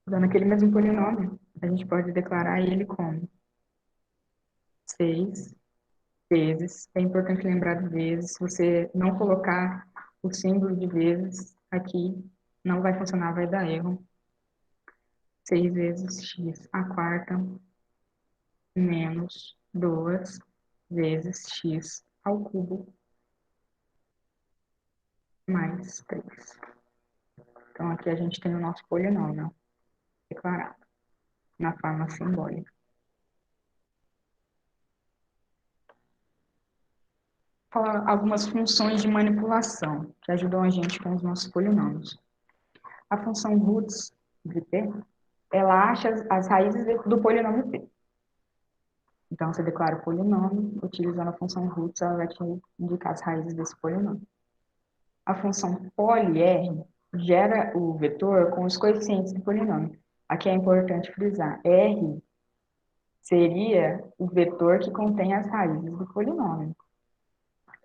Dando aquele mesmo polinômio, a gente pode declarar ele como 6 vezes. É importante lembrar de vezes. Se você não colocar o símbolo de vezes aqui, não vai funcionar, vai dar erro. 6 vezes x à quarta menos 2 vezes x ao cubo mais 3. Então, aqui a gente tem o nosso polinômio declarado na forma simbólica. Falar algumas funções de manipulação que ajudam a gente com os nossos polinômios. A função roots de p, ela acha as raízes do polinômio p. Então, você declara o polinômio, utilizando a função roots, ela vai te indicar as raízes desse polinômio. A função poly-r gera o vetor com os coeficientes do polinômio. Aqui é importante frisar, r seria o vetor que contém as raízes do polinômio.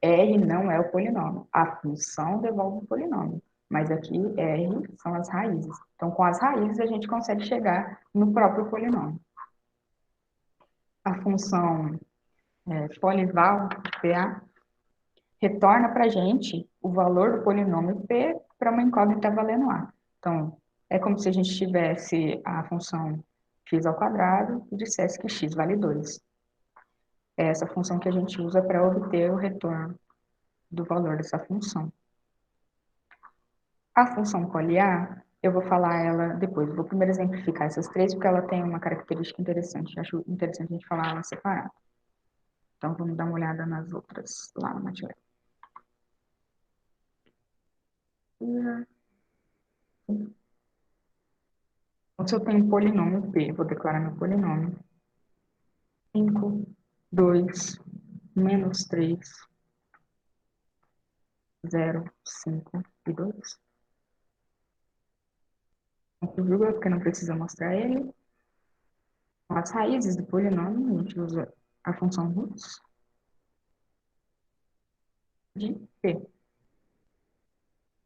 R não é o polinômio, a função devolve o polinômio, mas aqui R são as raízes. Então, com as raízes, a gente consegue chegar no próprio polinômio. A função Polival, PA, retorna para a gente o valor do polinômio P para uma incógnita valendo A. Então, é como se a gente tivesse a função x ao quadrado e dissesse que x vale 2. É essa função que a gente usa para obter o retorno do valor dessa função. A função poly-A, eu vou falar ela depois. Eu vou primeiro exemplificar essas três, porque ela tem uma característica interessante. Acho interessante a gente falar ela separada. Então, vamos dar uma olhada nas outras lá na matéria. Então, se eu tenho um polinômio P, vou declarar meu polinômio. 5, 2, menos 3, 0, 5 e 2. Ponto vírgula, porque não precisa mostrar ele. As raízes do polinômio, a gente usa a função roots de P.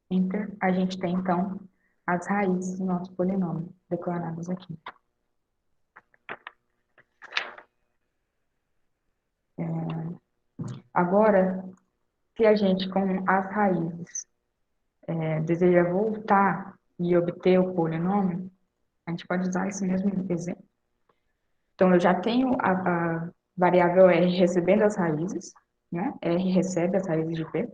Enter, a gente tem, então, as raízes do nosso polinômio declaradas aqui. Agora, se a gente, com as raízes, deseja voltar e obter o polinômio, a gente pode usar esse mesmo exemplo. Então, eu já tenho a variável R recebendo as raízes, né? R recebe as raízes de P.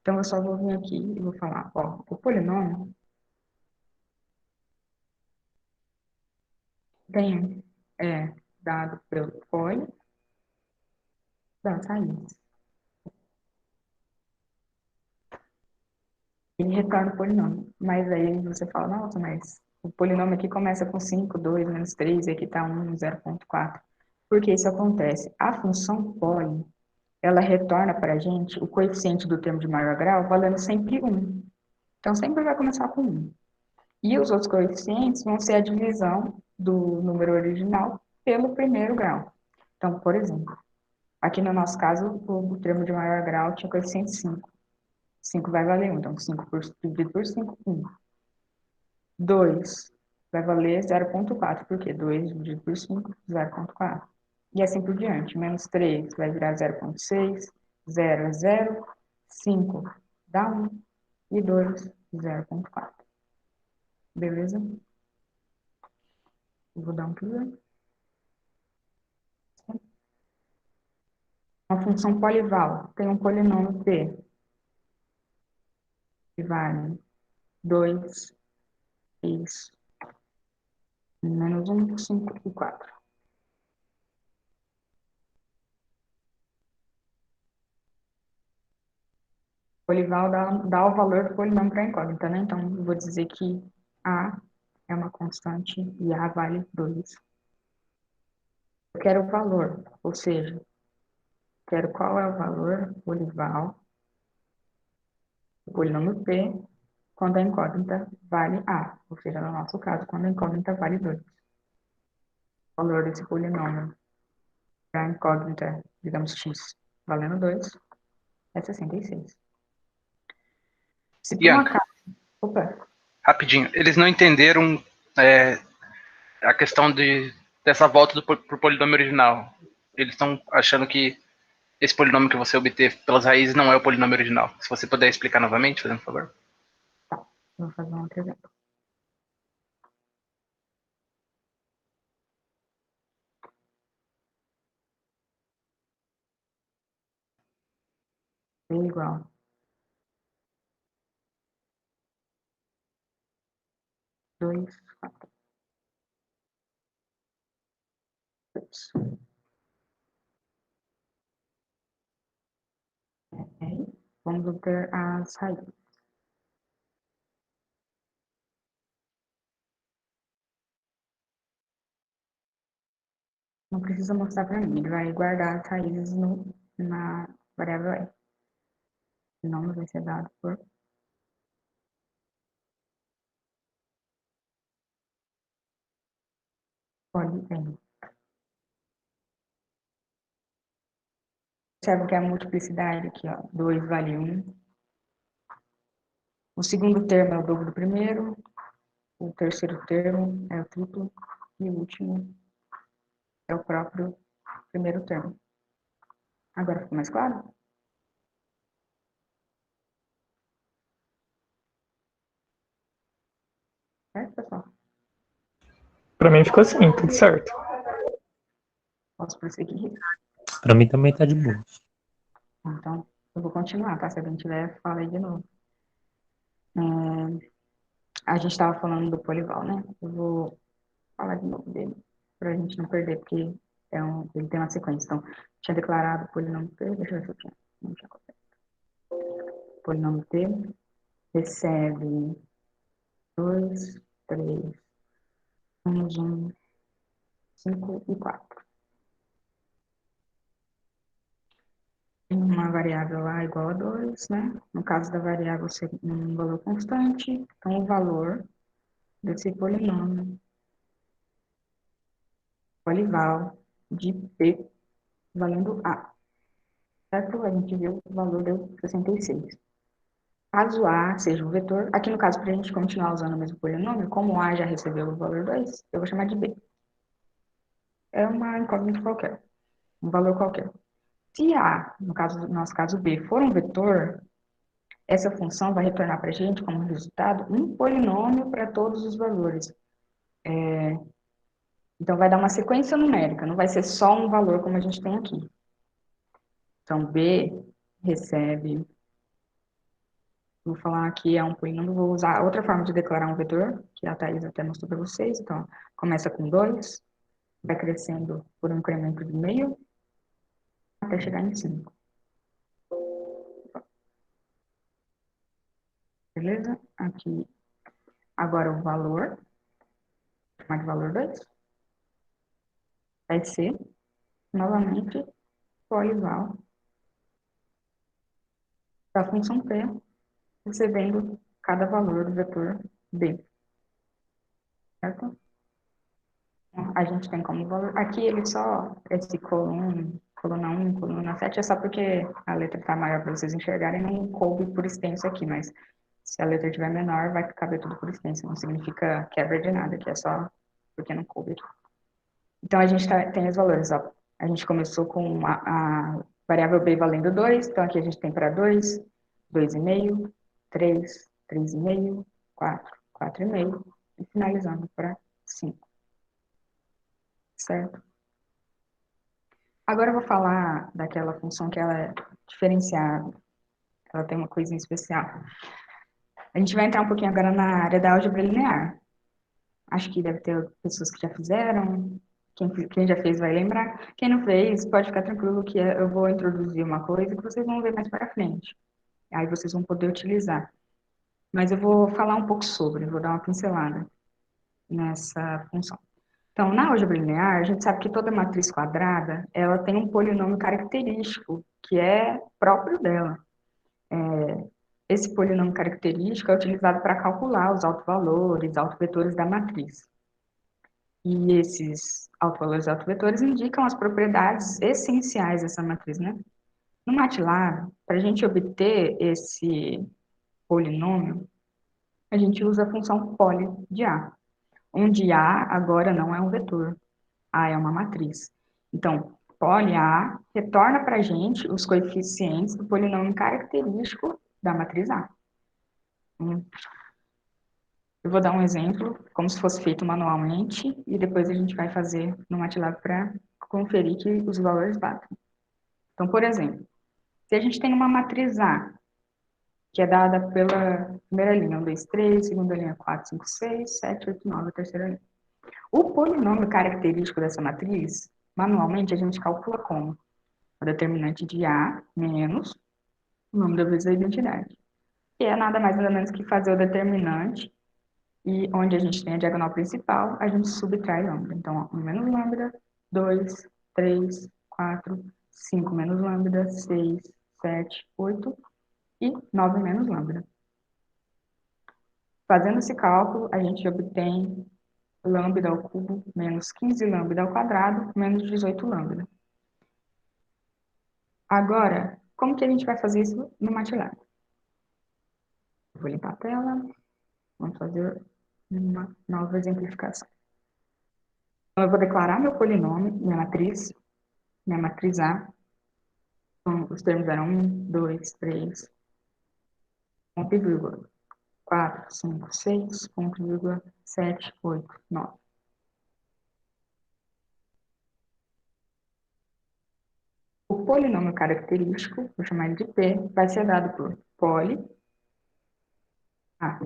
Então, eu só vou vir aqui e vou falar, ó, o polinômio tem dado pelo poli das raízes. Ele retorna o polinômio. Mas aí você fala, nossa, mas o polinômio aqui começa com 5, 2, menos 3, e aqui está 1, 0,4. Por que isso acontece? A função poly, ela retorna para a gente o coeficiente do termo de maior grau valendo sempre 1. Então, sempre vai começar com 1. E os outros coeficientes vão ser a divisão do número original pelo primeiro grau. Então, por exemplo, aqui no nosso caso, o termo de maior grau tinha coeficiente 5. 5 vai valer 1, então 5 dividido por 5, 1. 2 vai valer 0,4, porque 2 dividido por 5, 0,4. E assim por diante. Menos 3 vai virar 0,6, 0 é 0, 5 dá 1 e 2, 0,4. Beleza? Eu vou dar um pulo. Uma função polival tem um polinômio P que vale 2, 3, menos 1, 5 e 4. Polival dá o valor do polinômio para a incógnita, né? Então, eu vou dizer que A é uma constante e A vale 2. Eu quero o valor, ou seja, quero qual é o valor polival do polinômio P quando a incógnita vale A, ou seja, no nosso caso, quando a incógnita vale 2. O valor desse polinômio para a incógnita, digamos, x valendo 2, é 66. Se por um Ian, acaso... Opa! rapidinho, eles não entenderam a questão dessa volta pro polinômio original. Eles estão achando que esse polinômio que você obter pelas raízes não é o polinômio original. Se você puder explicar novamente, fazendo um favor. Tá, vou fazer um outro exemplo. B igual 2, 4. Vamos obter as raízes. Não precisa mostrar para mim, ele vai guardar as raízes na variável f. O nome vai ser dado por poli-n. Observe que a multiplicidade aqui, ó, 2 vale 1. O segundo termo é o dobro do primeiro, o terceiro termo é o triplo e o último é o próprio primeiro termo. Agora ficou mais claro? Certo, pessoal? Pra mim ficou assim, tudo certo. Posso prosseguir? Pra mim também tá de boa. Então, eu vou continuar, tá? Se alguém tiver, fala aí de novo. A gente estava falando do Polival, né? Eu vou falar de novo dele, para a gente não perder, porque ele tem uma sequência. Então, tinha declarado o polinômio T, deixa eu ver se eu tinha. Não tinha copiado. O polinômio T recebe 2, 3, menos 1, 5 e 4. Uma variável A igual a 2, né? No caso da variável ser um valor constante, então o valor desse polinômio Polival de P valendo A. Certo? A gente viu o valor deu 66. Caso A seja um vetor, aqui no caso, para a gente continuar usando o mesmo polinômio, como A já recebeu o valor 2, eu vou chamar de B. É uma incógnita qualquer, um valor qualquer. Se A, no nosso caso B, for um vetor, essa função vai retornar para a gente, como resultado, um polinômio para todos os valores. Então, vai dar uma sequência numérica, não vai ser só um valor como a gente tem aqui. Então, B recebe, vou falar aqui, é um polinômio, vou usar outra forma de declarar um vetor, que a Thaís até mostrou para vocês. Então, começa com 2, vai crescendo por um incremento de meio, até chegar em 5. Beleza? Aqui, agora o valor, vou chamar de valor 2, vai ser, novamente, polival da função P, recebendo cada valor do vetor B. Certo? A gente tem como valor. Aqui ele só, esse coluna 1, coluna 7, é só porque a letra está maior para vocês enxergarem, não coube por extenso aqui, mas se a letra estiver menor, vai caber tudo por extenso. Não significa quebra de nada, que é só porque não coube aqui. Então a gente tem os valores, ó. A gente começou com a variável B valendo 2, então aqui a gente tem para 2, 2,5, 3, 3,5, 4, 4,5, e finalizando para 5. Certo? Agora eu vou falar daquela função que ela é diferenciada. Ela tem uma coisinha especial. A gente vai entrar um pouquinho agora na área da álgebra linear. Acho que deve ter pessoas que já fizeram. Quem já fez vai lembrar. Quem não fez, pode ficar tranquilo que eu vou introduzir uma coisa que vocês vão ver mais para frente. Aí vocês vão poder utilizar. Mas eu vou falar um pouco sobre, vou dar uma pincelada nessa função. Então, na álgebra linear, a gente sabe que toda matriz quadrada, ela tem um polinômio característico, que é próprio dela. Esse polinômio característico é utilizado para calcular os autovalores, autovetores da matriz. E esses autovalores e autovetores indicam as propriedades essenciais dessa matriz, né? No MATLAB, para a gente obter esse polinômio, a gente usa a função poly de A, onde A agora não é um vetor, A é uma matriz. Então, poli A retorna para a gente os coeficientes do polinômio característico da matriz A. Eu vou dar um exemplo, como se fosse feito manualmente, e depois a gente vai fazer no MATLAB para conferir que os valores batem. Então, por exemplo, se a gente tem uma matriz A, que é dada pela primeira linha, 1, 2, 3, segunda linha, 4, 5, 6, 7, 8, 9, a terceira linha. O polinômio característico dessa matriz, manualmente, a gente calcula como o determinante de A menos o número vezes a identidade. Que é nada mais nada menos que fazer o determinante e onde a gente tem a diagonal principal, a gente subtrai lambda. Então, 1 menos lambda, 2, 3, 4, 5 menos lambda, 6, 7, 8 e 9 menos lambda. Fazendo esse cálculo, a gente obtém lambda ao cubo menos 15 lambda ao quadrado menos 18 lambda. Agora, como que a gente vai fazer isso no MATLAB? Vou limpar a tela. Vamos fazer uma nova exemplificação. Então, eu vou declarar meu polinômio, minha matriz A. Então, os termos eram 1, 2, 3, ponto e vírgula, 4, 5, 6, ponto e vírgula, 7, 8, 9. O polinômio característico, vou chamar ele de P, vai ser dado por poli A,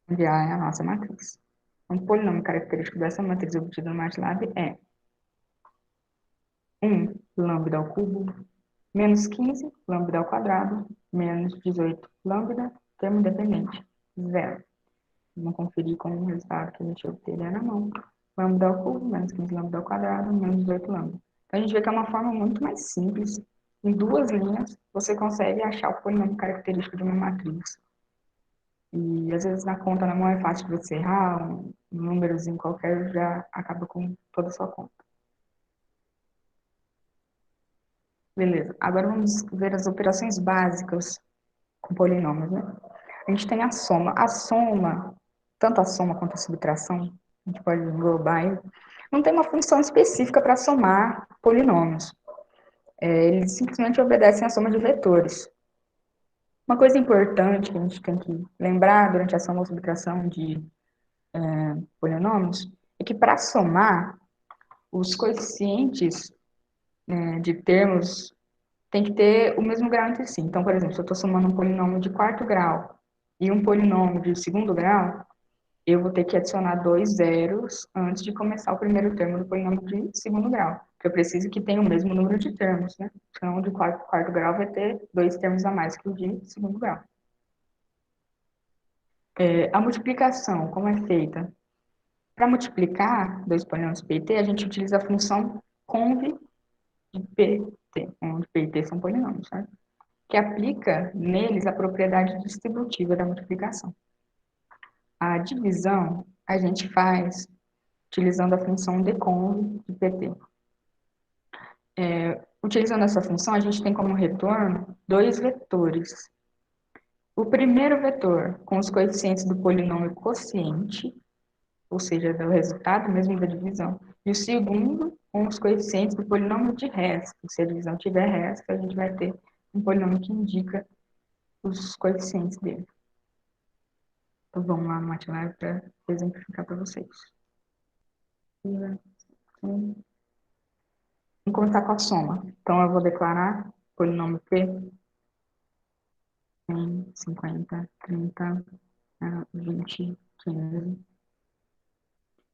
onde A é a nossa matriz. Então, o polinômio característico dessa matriz obtida no MATLAB é 1 lambda ao cubo menos 15 lambda ao quadrado menos 18 lambda, termo independente, zero. Vamos conferir como o resultado que a gente obteve na mão. Lambda ao cubo menos 15 lambda ao quadrado menos 18 lambda. Então, a gente vê que é uma forma muito mais simples. Em duas linhas, você consegue achar o polinômio característico de uma matriz. E, às vezes, na conta na mão é fácil de você errar, um númerozinho qualquer já acaba com toda a sua conta. Beleza. Agora vamos ver as operações básicas com polinômios, né? A gente tem a soma. A soma, tanto a soma quanto a subtração, a gente pode englobar aí, não tem uma função específica para somar polinômios. Eles simplesmente obedecem à soma de vetores. Uma coisa importante que a gente tem que lembrar durante a soma ou subtração de polinômios é que para somar, os coeficientes de termos tem que ter o mesmo grau entre si. Então, por exemplo, se eu estou somando um polinômio de quarto grau e um polinômio de segundo grau, eu vou ter que adicionar 2 zeros antes de começar o primeiro termo do polinômio de segundo grau. Porque eu preciso que tenha o mesmo número de termos, né? Então, o de quarto grau vai ter 2 termos a mais que o de segundo grau. A multiplicação, como é feita? Para multiplicar dois polinômios P e T, a gente utiliza a função conv de PT, onde P e T são polinômios, certo? Que aplica neles a propriedade distributiva da multiplicação. A divisão a gente faz utilizando a função deconv de PT. Utilizando essa função, a gente tem como retorno dois vetores. O primeiro vetor com os coeficientes do polinômio quociente, ou seja, do resultado mesmo da divisão, e o segundo com os coeficientes do polinômio de resto. Se a divisão tiver resto, a gente vai ter um polinômio que indica os coeficientes dele. Então, vamos lá no MATLAB para exemplificar para vocês. Vamos começar com a soma. Então, eu vou declarar polinômio P em 50, 30, 20, 15.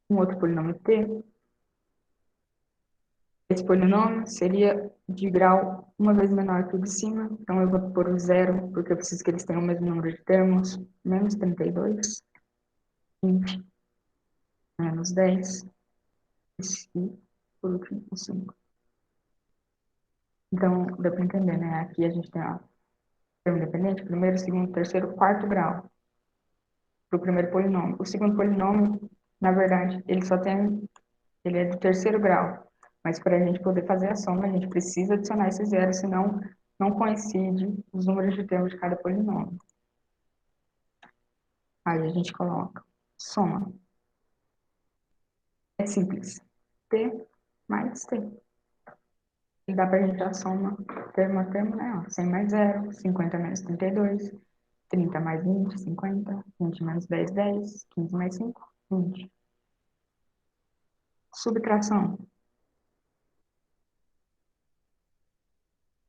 Um outro polinômio P. Esse polinômio seria de grau uma vez menor que o de cima. Então, eu vou pôr o zero, porque eu preciso que eles tenham o mesmo número de termos. Menos 32, 20, menos 10, e, por último, o 5. Então, dá para entender, né? Aqui a gente tem a termo independente, primeiro, segundo, terceiro, quarto grau, para o primeiro polinômio. O segundo polinômio, na verdade, ele é de terceiro grau, mas para a gente poder fazer a soma, a gente precisa adicionar esse zero, senão não coincide os números de termos de cada polinômio. Aí a gente coloca soma. É simples. T mais T. E dá pra gente a soma termo a termo, né? Ó, 100 mais 0, 50 menos 32, 30 mais 20, 50, 20 menos 10, 10, 15 mais 5, 20. Subtração,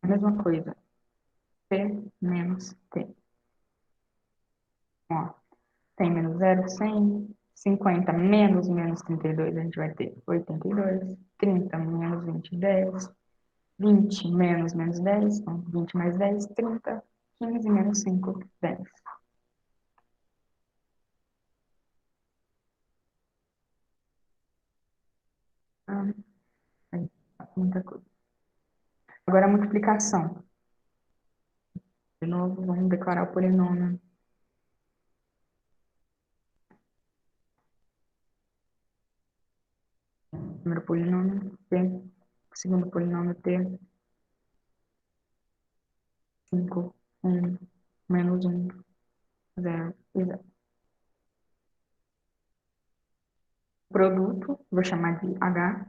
a mesma coisa. P menos T. Ó, 100 menos 0, 100. 50 menos 32, a gente vai ter 82. 30 menos 20, 10. 20 menos 10, então 20 mais 10, 30. 15 menos 5, 10. Ah, aí, muita coisa. Agora a multiplicação. De novo, vamos declarar o polinômio. Primeiro polinômio, P. Segundo polinômio, T. 5, 1, menos 1, 0 e 0. Produto, vou chamar de H,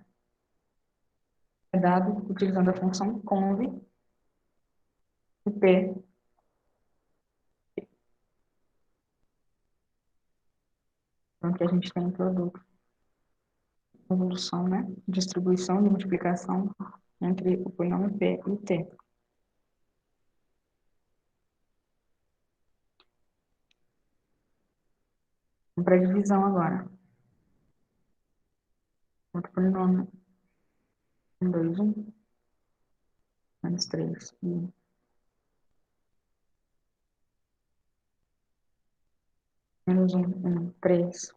é dado utilizando a função conv e P. Então, aqui a gente tem produto, evolução, né? Distribuição de multiplicação entre o polinômio P e T. Vamos para a divisão agora. Outro polinômio. 1, 2, 1. Menos 3. 1. Menos 1, 1, 3.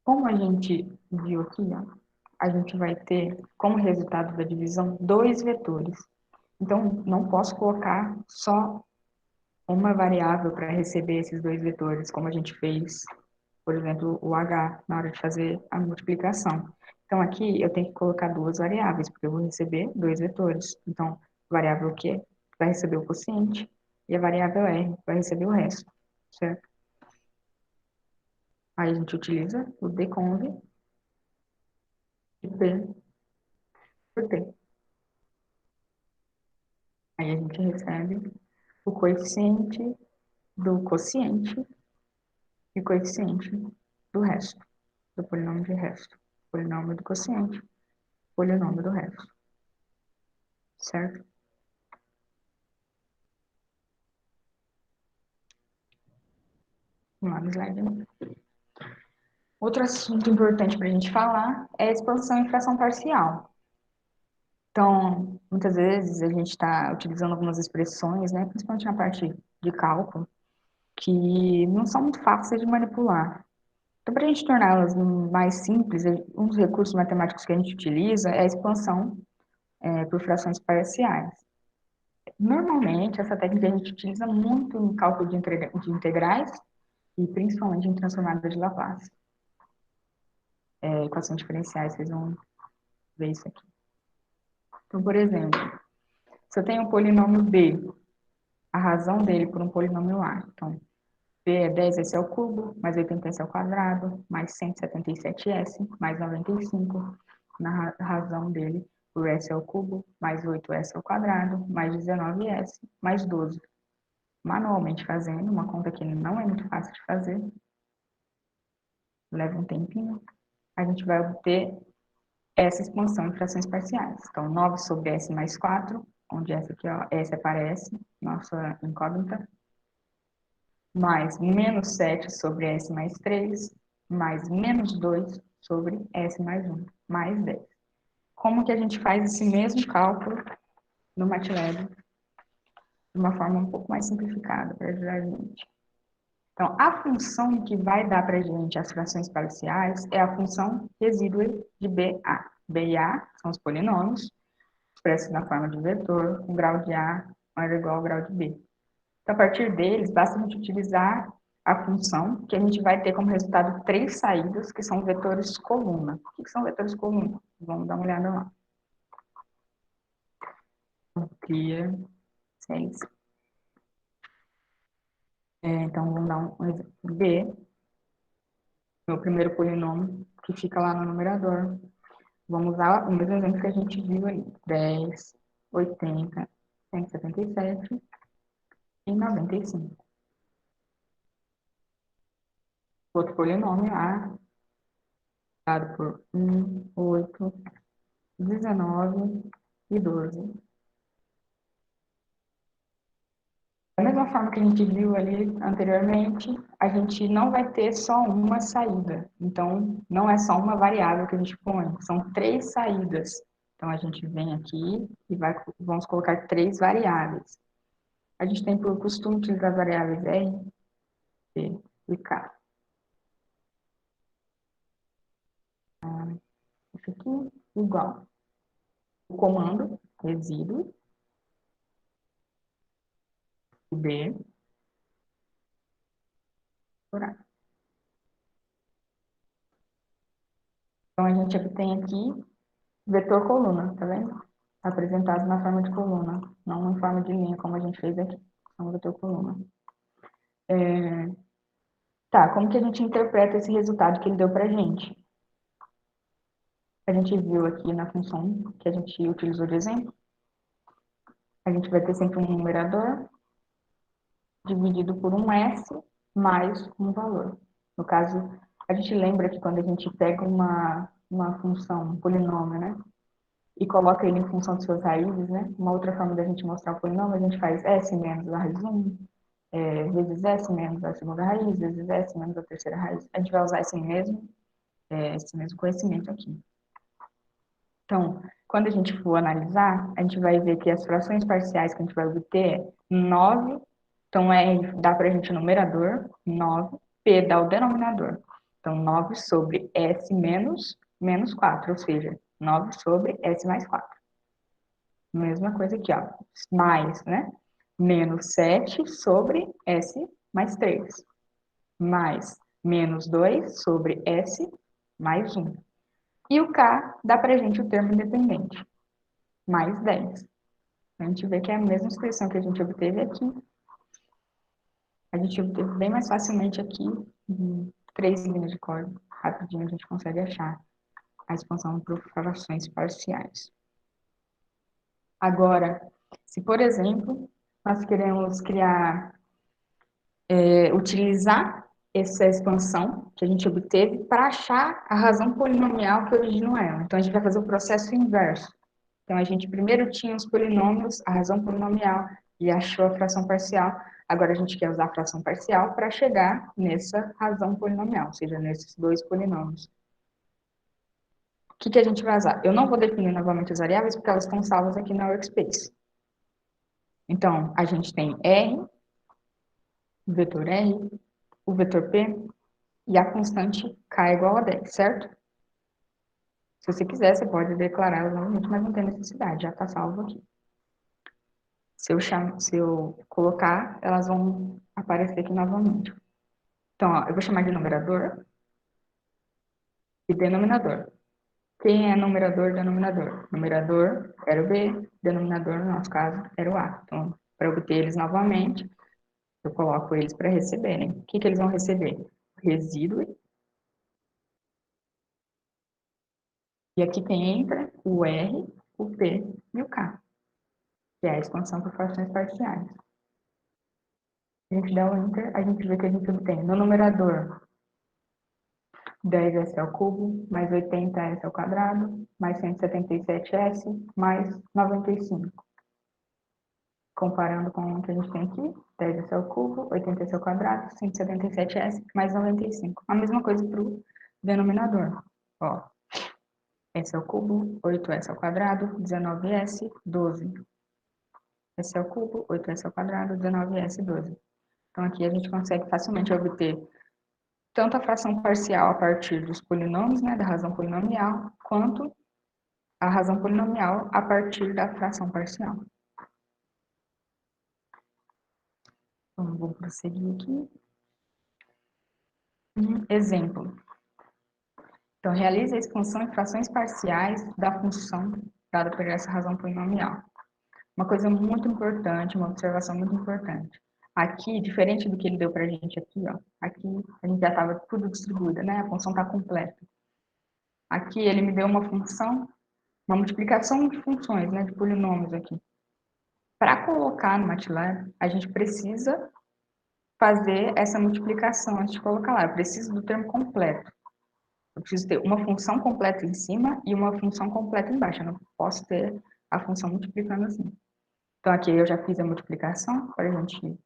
Como a gente viu aqui, ó, a gente vai ter, como resultado da divisão, dois vetores. Então, não posso colocar só uma variável para receber esses dois vetores, como a gente fez, por exemplo, o H, na hora de fazer a multiplicação. Então, aqui eu tenho que colocar duas variáveis, porque eu vou receber dois vetores. Então, a variável Q vai receber o quociente e a variável R vai receber o resto, certo? Aí a gente utiliza o deconv de P por T. Aí a gente recebe o coeficiente do quociente e o coeficiente do resto, do polinômio de resto. Polinômio do quociente, polinômio do resto. Certo? Vamos lá no slide. Outro assunto importante para a gente falar é a expansão e fração parcial. Então, muitas vezes a gente está utilizando algumas expressões, né, principalmente na parte de cálculo, que não são muito fáceis de manipular. Então, para a gente torná-las mais simples, um dos recursos matemáticos que a gente utiliza é a expansão por frações parciais. Normalmente, essa técnica a gente utiliza muito em cálculo de integrais e principalmente em transformada de Laplace. Equações diferenciais, vocês vão ver isso aqui. Então, por exemplo, se eu tenho um polinômio B, a razão dele por um polinômio A. Então, B é 10s ao cubo, mais 80s ao quadrado, mais 177s, mais 95, na razão dele por s ao cubo, mais 8s ao quadrado, mais 19s, mais 12. Manualmente fazendo, uma conta que não é muito fácil de fazer, leva um tempinho, a gente vai obter essa expansão em frações parciais. Então, 9 sobre s mais 4, onde essa aqui, ó, s aparece, nossa incógnita, mais menos 7 sobre s mais 3, mais menos 2 sobre s mais 1, mais 10. Como que a gente faz esse mesmo cálculo no MATLAB de uma forma um pouco mais simplificada para ajudar a gente? Então, a função que vai dar para a gente as frações parciais é a função resíduo de BA. B e A são os polinômios, expressos na forma de vetor, com grau de A maior ou igual ao grau de B. Então, a partir deles, basta a gente utilizar a função, que a gente vai ter como resultado três saídas, que são vetores coluna. O que são vetores coluna? Vamos dar uma olhada lá. Clear, 6. Então, vamos dar um exemplo. B meu primeiro polinômio, que fica lá no numerador. Vamos usar o mesmo exemplo que a gente viu ali. 10, 80, 177 e 95. Outro polinômio A, dado por 1, 8, 19 e 12. Da mesma forma que a gente viu ali anteriormente, a gente não vai ter só uma saída. Então, não é só uma variável que a gente põe, são 3 saídas. Então, a gente vem aqui e vamos colocar 3 variáveis. A gente tem por costume utilizar as variáveis R, P e K. Isso aqui igual. O comando resíduo B por A. Então, a gente obtém aqui vetor coluna, tá vendo? Apresentado na forma de coluna, não em forma de linha, como a gente fez aqui. Então, vetor coluna. Tá, como que a gente interpreta esse resultado que ele deu pra gente? A gente viu aqui na função que a gente utilizou de exemplo. A gente vai ter sempre um numerador dividido por um S mais um valor. No caso, a gente lembra que quando a gente pega uma função, um polinômio, né? E coloca ele em função de suas raízes, né? Uma outra forma da gente mostrar o polinômio, a gente faz S menos a raiz 1, vezes S menos a segunda raiz, vezes S menos a terceira raiz. A gente vai usar esse mesmo conhecimento aqui. Então, quando a gente for analisar, a gente vai ver que as frações parciais que a gente vai obter é 9, então dá para a gente o numerador, 9, P dá o denominador. Então, 9 sobre S menos 4, ou seja, 9 sobre S mais 4. Mesma coisa aqui, ó, mais, né? Menos 7 sobre S mais 3. Mais menos 2 sobre S mais 1. E o K dá para a gente o termo independente, mais 10. A gente vê que é a mesma expressão que a gente obteve aqui. A gente obteve bem mais facilmente aqui, em 3 linhas de código. Rapidinho a gente consegue achar a expansão por frações parciais. Agora, se por exemplo, nós queremos utilizar essa expansão que a gente obteve para achar a razão polinomial que originou ela. Então, a gente vai fazer o processo inverso. Então, a gente primeiro tinha os polinômios, a razão polinomial, e achou a fração parcial. Agora, a gente quer usar a fração parcial para chegar nessa razão polinomial, ou seja, nesses 2 polinômios. O que a gente vai usar? Eu não vou definir novamente as variáveis, porque elas estão salvas aqui na workspace. Então, a gente tem R, o vetor R, o vetor P, e a constante K igual a 10, certo? Se você quiser, você pode declarar elas novamente, mas não tem necessidade, já está salvo aqui. Se eu colocar, elas vão aparecer aqui novamente. Então, ó, eu vou chamar de numerador e denominador. Quem é numerador e denominador? Numerador era o B, denominador, no nosso caso, era o A. Então, para obter eles novamente, eu coloco eles para receberem. O que eles vão receber? Resíduo. E aqui tem entra o R, o P e o K, que é a expansão por frações parciais. A gente dá o enter, a gente vê que a gente obtém no numerador 10s ao cubo, mais 80s ao quadrado, mais 177s, mais 95. Comparando com o que a gente tem aqui, 10s ao cubo, 80s ao quadrado, 177s, mais 95. A mesma coisa para o denominador. Ó, s ao cubo, 8s ao quadrado, 19s, 12. S ao cubo, 8s ao quadrado, 19s, 12. Então, aqui a gente consegue facilmente obter tanto a fração parcial a partir dos polinômios, né, da razão polinomial, quanto a razão polinomial a partir da fração parcial. Então, vou prosseguir aqui. Exemplo. Então, realize a expansão em frações parciais da função dada por essa razão polinomial. Uma coisa muito importante, uma observação muito importante. Aqui, diferente do que ele deu para a gente aqui, ó, aqui a gente já estava tudo distribuído, né? A função está completa. Aqui ele me deu uma função, uma multiplicação de funções, né? De polinômios aqui. Para colocar no MATLAB, a gente precisa fazer essa multiplicação antes de colocar lá. Eu preciso do termo completo. Eu preciso ter uma função completa em cima e uma função completa embaixo. Eu não posso ter a função multiplicando assim. Então, aqui eu já fiz a multiplicação, para a gente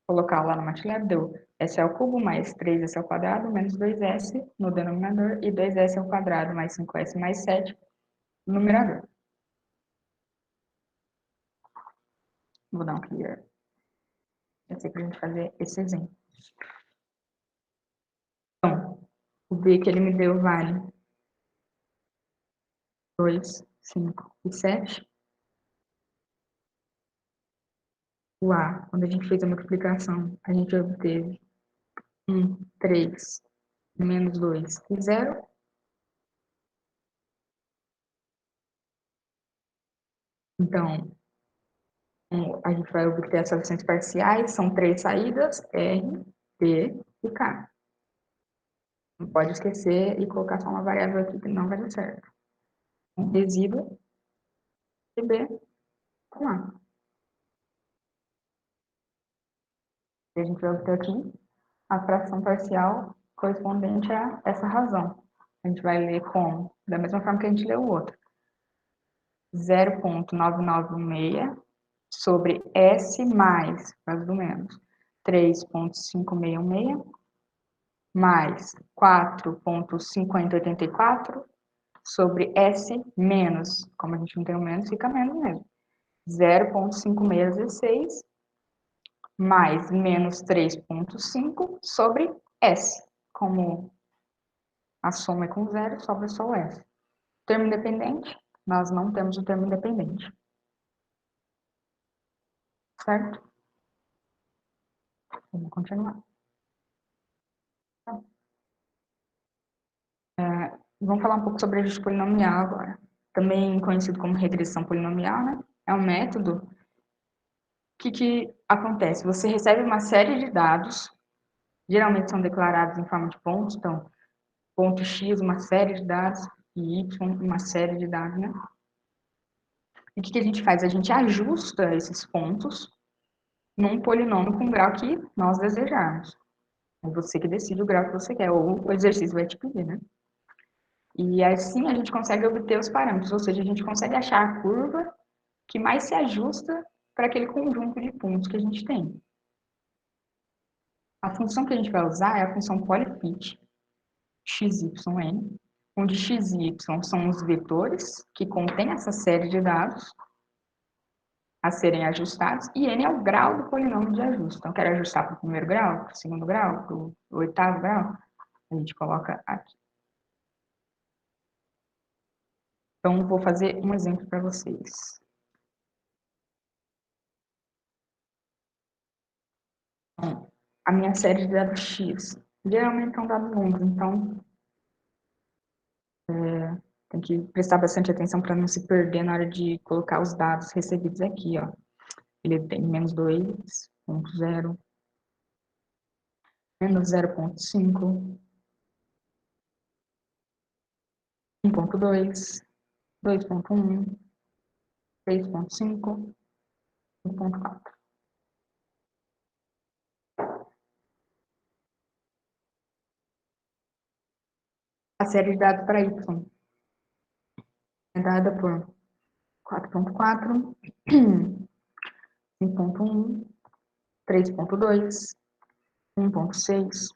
colocar lá no MATLAB, deu s ao cubo mais 3s ao quadrado menos 2s no denominador e 2s ao quadrado mais 5s mais 7 no numerador. Vou dar um clear. Já sei para a gente fazer esse exemplo. Então, o b que ele me deu vale 2, 5 e 7. O a, quando a gente fez a multiplicação, a gente obteve 1, 3, menos 2 e 0. Então, a gente vai obter as soluções parciais, são 3 saídas, R, P e K. Não pode esquecer e colocar só uma variável aqui que não vai dar certo. Resíduo de B com A. E a gente vai obter aqui a fração parcial correspondente a essa razão. A gente vai ler como? Da mesma forma que a gente leu o outro. 0,996 sobre S mais, caso do menos, 3,566 mais 4,5084 sobre S menos, como a gente não tem o menos, fica menos mesmo. 0,5616 mais menos 3,5 sobre S. Como a soma é com zero, sobra só o S. Termo independente, nós não temos o termo independente. Certo? Vamos continuar. Vamos falar um pouco sobre ajuste polinomial agora. Também conhecido como regressão polinomial, né? É um método. O que acontece? Você recebe uma série de dados, geralmente são declarados em forma de pontos, então, ponto X, uma série de dados, e Y, uma série de dados, né? E o que a gente faz? A gente ajusta esses pontos num polinômio com o grau que nós desejarmos. É você que decide o grau que você quer, ou o exercício vai te pedir, né? E assim a gente consegue obter os parâmetros, ou seja, a gente consegue achar a curva que mais se ajusta para aquele conjunto de pontos que a gente tem. A função que a gente vai usar é a função polyfit, xyn, onde x e y são os vetores que contêm essa série de dados a serem ajustados, e n é o grau do polinômio de ajuste. Então, quero ajustar para o primeiro grau, para o segundo grau, para o oitavo grau, a gente coloca aqui. Então, vou fazer um exemplo para vocês. Então, a minha série de dados X, geralmente é um dado número, então tem que prestar bastante atenção para não se perder na hora de colocar os dados recebidos aqui, ó. Ele tem menos 2,0, menos 0,5, 1,2, 2,1, 3,5, 1,4. A série de dados para Y é dada por 4,4, 5,1, 3,2, 1,6,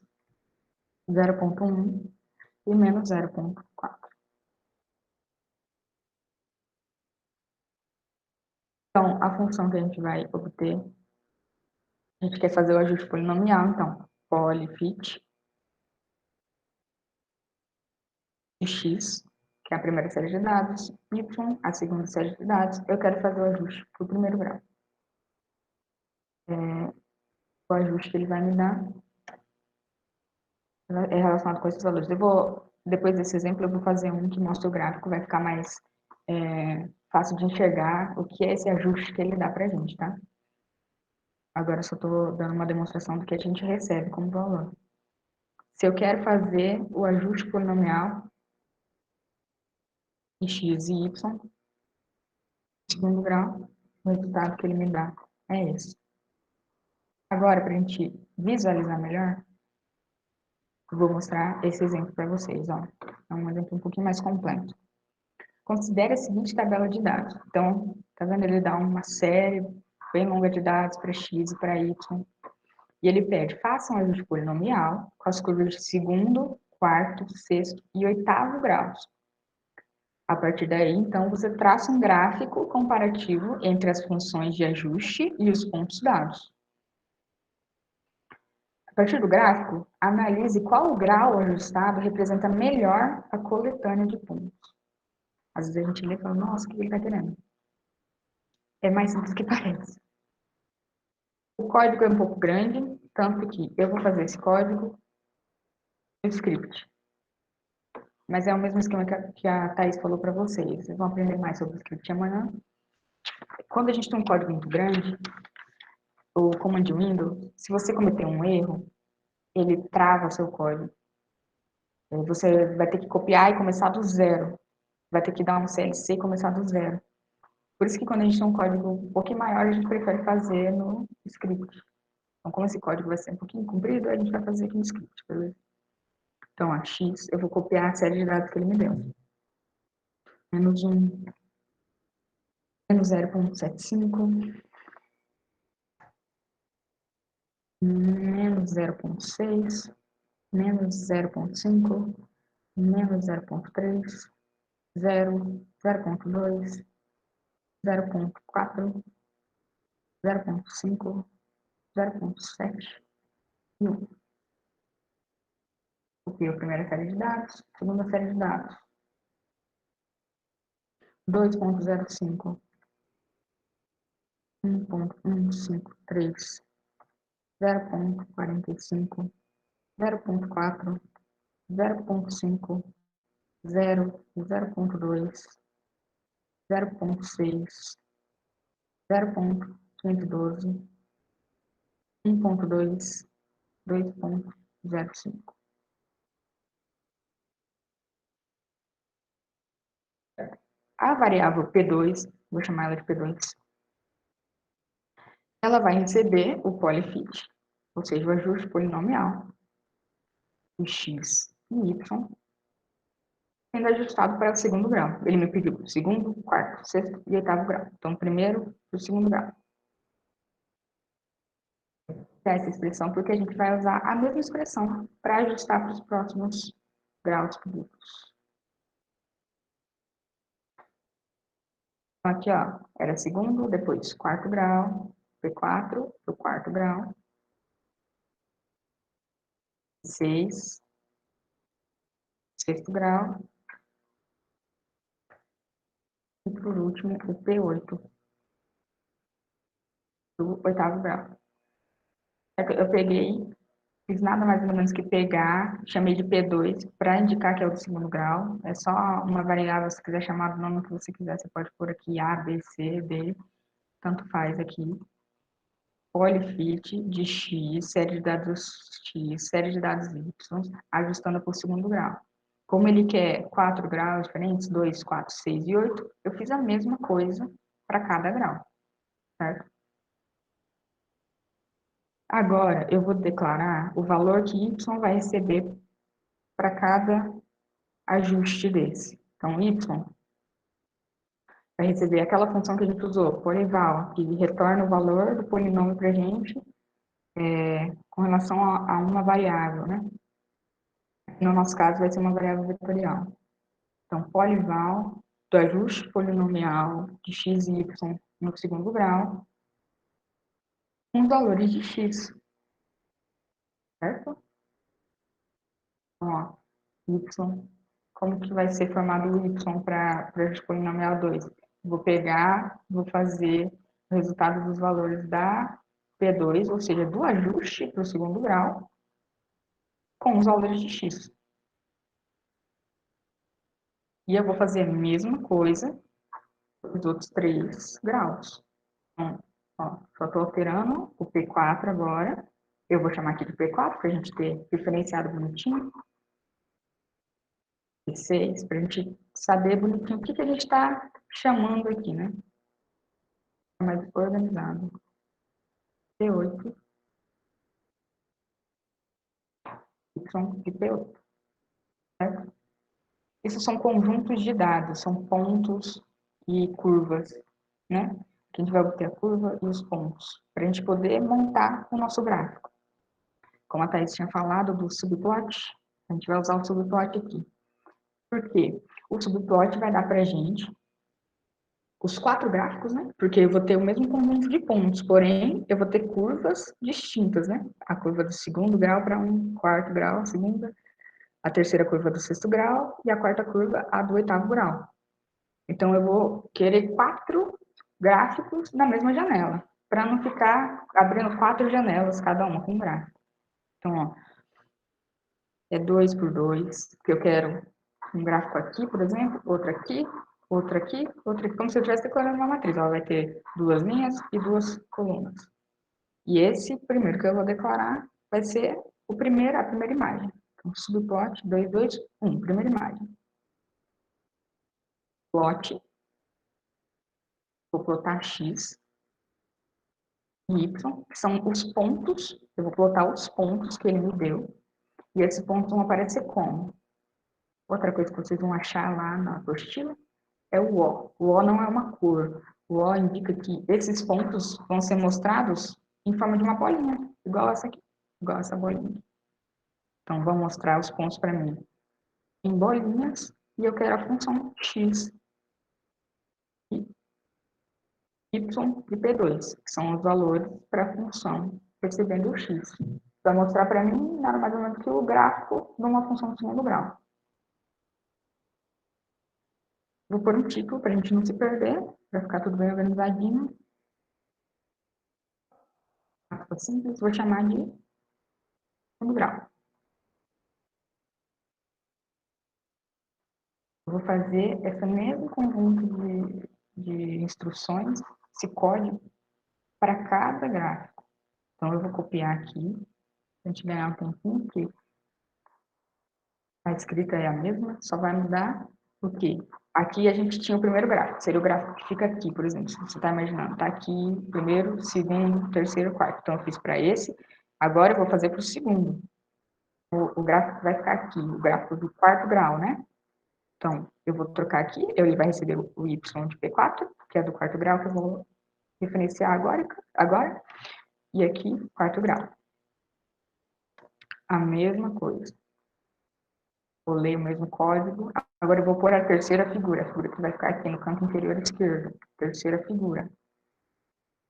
0,1 e menos 0,4. Então, a função que a gente vai obter, a gente quer fazer o ajuste polinomial, então, polyfit de x, que é a primeira série de dados, y, a segunda série de dados, eu quero fazer o ajuste para o primeiro grau. O ajuste que ele vai me dar é relacionado com esses valores. Depois desse exemplo, eu vou fazer um que mostra o gráfico, vai ficar mais fácil de enxergar o que é esse ajuste que ele dá para a gente, tá? Agora eu só estou dando uma demonstração do que a gente recebe como valor. Se eu quero fazer o ajuste polinomial em x e y, segundo grau, o resultado que ele me dá é esse. Agora, para a gente visualizar melhor, eu vou mostrar esse exemplo para vocês. Ó. É um exemplo um pouquinho mais completo. Considere a seguinte tabela de dados. Então, tá vendo? Ele dá uma série bem longa de dados para x e para y. E ele pede, faça um ajuste polinomial com as curvas de segundo, quarto, sexto e oitavo graus. A partir daí, então, você traça um gráfico comparativo entre as funções de ajuste e os pontos dados. A partir do gráfico, analise qual grau ajustado representa melhor a coletânea de pontos. Às vezes a gente lê e fala, nossa, o que ele está querendo? É mais simples do que parece. O código é um pouco grande, tanto que eu vou fazer esse código no script. Mas é o mesmo esquema que a Thaís falou para vocês. Vocês vão aprender mais sobre o script amanhã. Quando a gente tem um código muito grande, o Command Windows, se você cometer um erro, ele trava o seu código. Você vai ter que copiar e começar do zero. Vai ter que dar um CLC e começar do zero. Por isso que quando a gente tem um código um pouquinho maior, a gente prefere fazer no script. Então, como esse código vai ser um pouquinho comprido, a gente vai fazer aqui no script, beleza? Então, a x, eu vou copiar a série de dados que ele me deu. Menos 1, menos 0,75, menos 0,6, menos 0,5, menos 0,3, 0, 0,2, 0,4, 0,5, 0,7 e 1. Copio a primeira série de dados, segunda série de dados. 2,05, 1,153, 0,45, 0,4, 0,5, 0, 0,2, 0,6, 0,112, 1,2, 2,05. A variável P2, vou chamar ela de P2, ela vai receber o polyfit, ou seja, o ajuste polinomial, o x e y, sendo ajustado para o segundo grau. Ele me pediu segundo, quarto, sexto e oitavo grau. Então, primeiro para o segundo grau. Essa expressão porque a gente vai usar a mesma expressão para ajustar para os próximos graus pedidos. Então, aqui, ó, era segundo, depois quarto grau, P4 para o quarto grau, 6, sexto grau, e por último o P8 do oitavo grau. Eu peguei, fiz nada mais ou menos que pegar, chamei de P2 para indicar que é o do segundo grau. É só uma variável, se quiser chamar do nome que você quiser, você pode pôr aqui A, B, C, D, tanto faz aqui. Polyfit de X, série de dados X, série de dados Y, ajustando para o segundo grau. Como ele quer 4 graus diferentes, 2, 4, 6 e 8, eu fiz a mesma coisa para cada grau, certo? Agora, eu vou declarar o valor que y vai receber para cada ajuste desse. Então, y vai receber aquela função que a gente usou, polyval, que retorna o valor do polinômio para a gente com relação a uma variável, né? No nosso caso, vai ser uma variável vetorial. Então, polyval do ajuste polinomial de x e y no segundo grau, com os valores de x, certo? Então, ó, y, como que vai ser formado o y para o ajuste polinomial 2? Vou pegar, vou fazer o resultado dos valores da P2, ou seja, do ajuste para o segundo grau, com os valores de x. E eu vou fazer a mesma coisa para os outros 3 graus. Então, Ó, só estou alterando o P4 agora. Eu vou chamar aqui de P4 para a gente ter diferenciado bonitinho. P6, para a gente saber bonitinho o que a gente está chamando aqui, né? Mais organizado. P8. Y e P8. Certo? Isso são conjuntos de dados, são pontos e curvas, né? Que a gente vai obter a curva e os pontos, para a gente poder montar o nosso gráfico. Como a Thaís tinha falado do subplot, a gente vai usar o subplot aqui. Por quê? O subplot vai dar para a gente os 4 gráficos, né? Porque eu vou ter o mesmo conjunto de pontos, porém, eu vou ter curvas distintas, né? A curva do segundo grau para um quarto grau, a segunda, a terceira curva do sexto grau e a quarta curva, a do oitavo grau. Então, eu vou querer 4 gráficos na mesma janela, para não ficar abrindo 4 janelas, cada uma com um gráfico. Então, ó, é 2 por 2, que eu quero um gráfico aqui, por exemplo, outro aqui, outro aqui, outro aqui, como se eu estivesse decorando uma matriz. Ela vai ter 2 linhas e 2 colunas. E esse primeiro que eu vou declarar vai ser a primeira imagem. Então, subplot 2, 2, 1, primeira imagem. Plot, vou plotar x e y, que são os pontos, eu vou plotar os pontos que ele me deu, e esses pontos vão aparecer como? Outra coisa que vocês vão achar lá na apostila é o O. O O não é uma cor. O O indica que esses pontos vão ser mostrados em forma de uma bolinha, igual essa aqui, igual essa bolinha. Então, vão mostrar os pontos para mim em bolinhas, e eu quero a função x, y e p2, que são os valores para a função percebendo o x. Vai mostrar para mim nada mais ou menos que o gráfico de uma função de segundo grau. Vou pôr um título para a gente não se perder, para ficar tudo bem organizadinho. Simples, vou chamar de segundo grau. Eu vou fazer esse mesmo conjunto de instruções, esse código, para cada gráfico. Então, eu vou copiar aqui, para a gente ganhar um tempinho, porque a escrita é a mesma, só vai mudar o quê? Aqui a gente tinha o primeiro gráfico, seria o gráfico que fica aqui, por exemplo, se você está imaginando, está aqui, primeiro, segundo, terceiro, quarto. Então, eu fiz para esse, agora eu vou fazer para o segundo. O gráfico vai ficar aqui, o gráfico do quarto grau, né? Então, eu vou trocar aqui, ele vai receber o y de P4, que é do quarto grau, que eu vou referenciar agora, e aqui, quarto grau. A mesma coisa. Vou ler o mesmo código. Agora eu vou pôr a terceira figura, a figura que vai ficar aqui no canto inferior esquerdo. Terceira figura.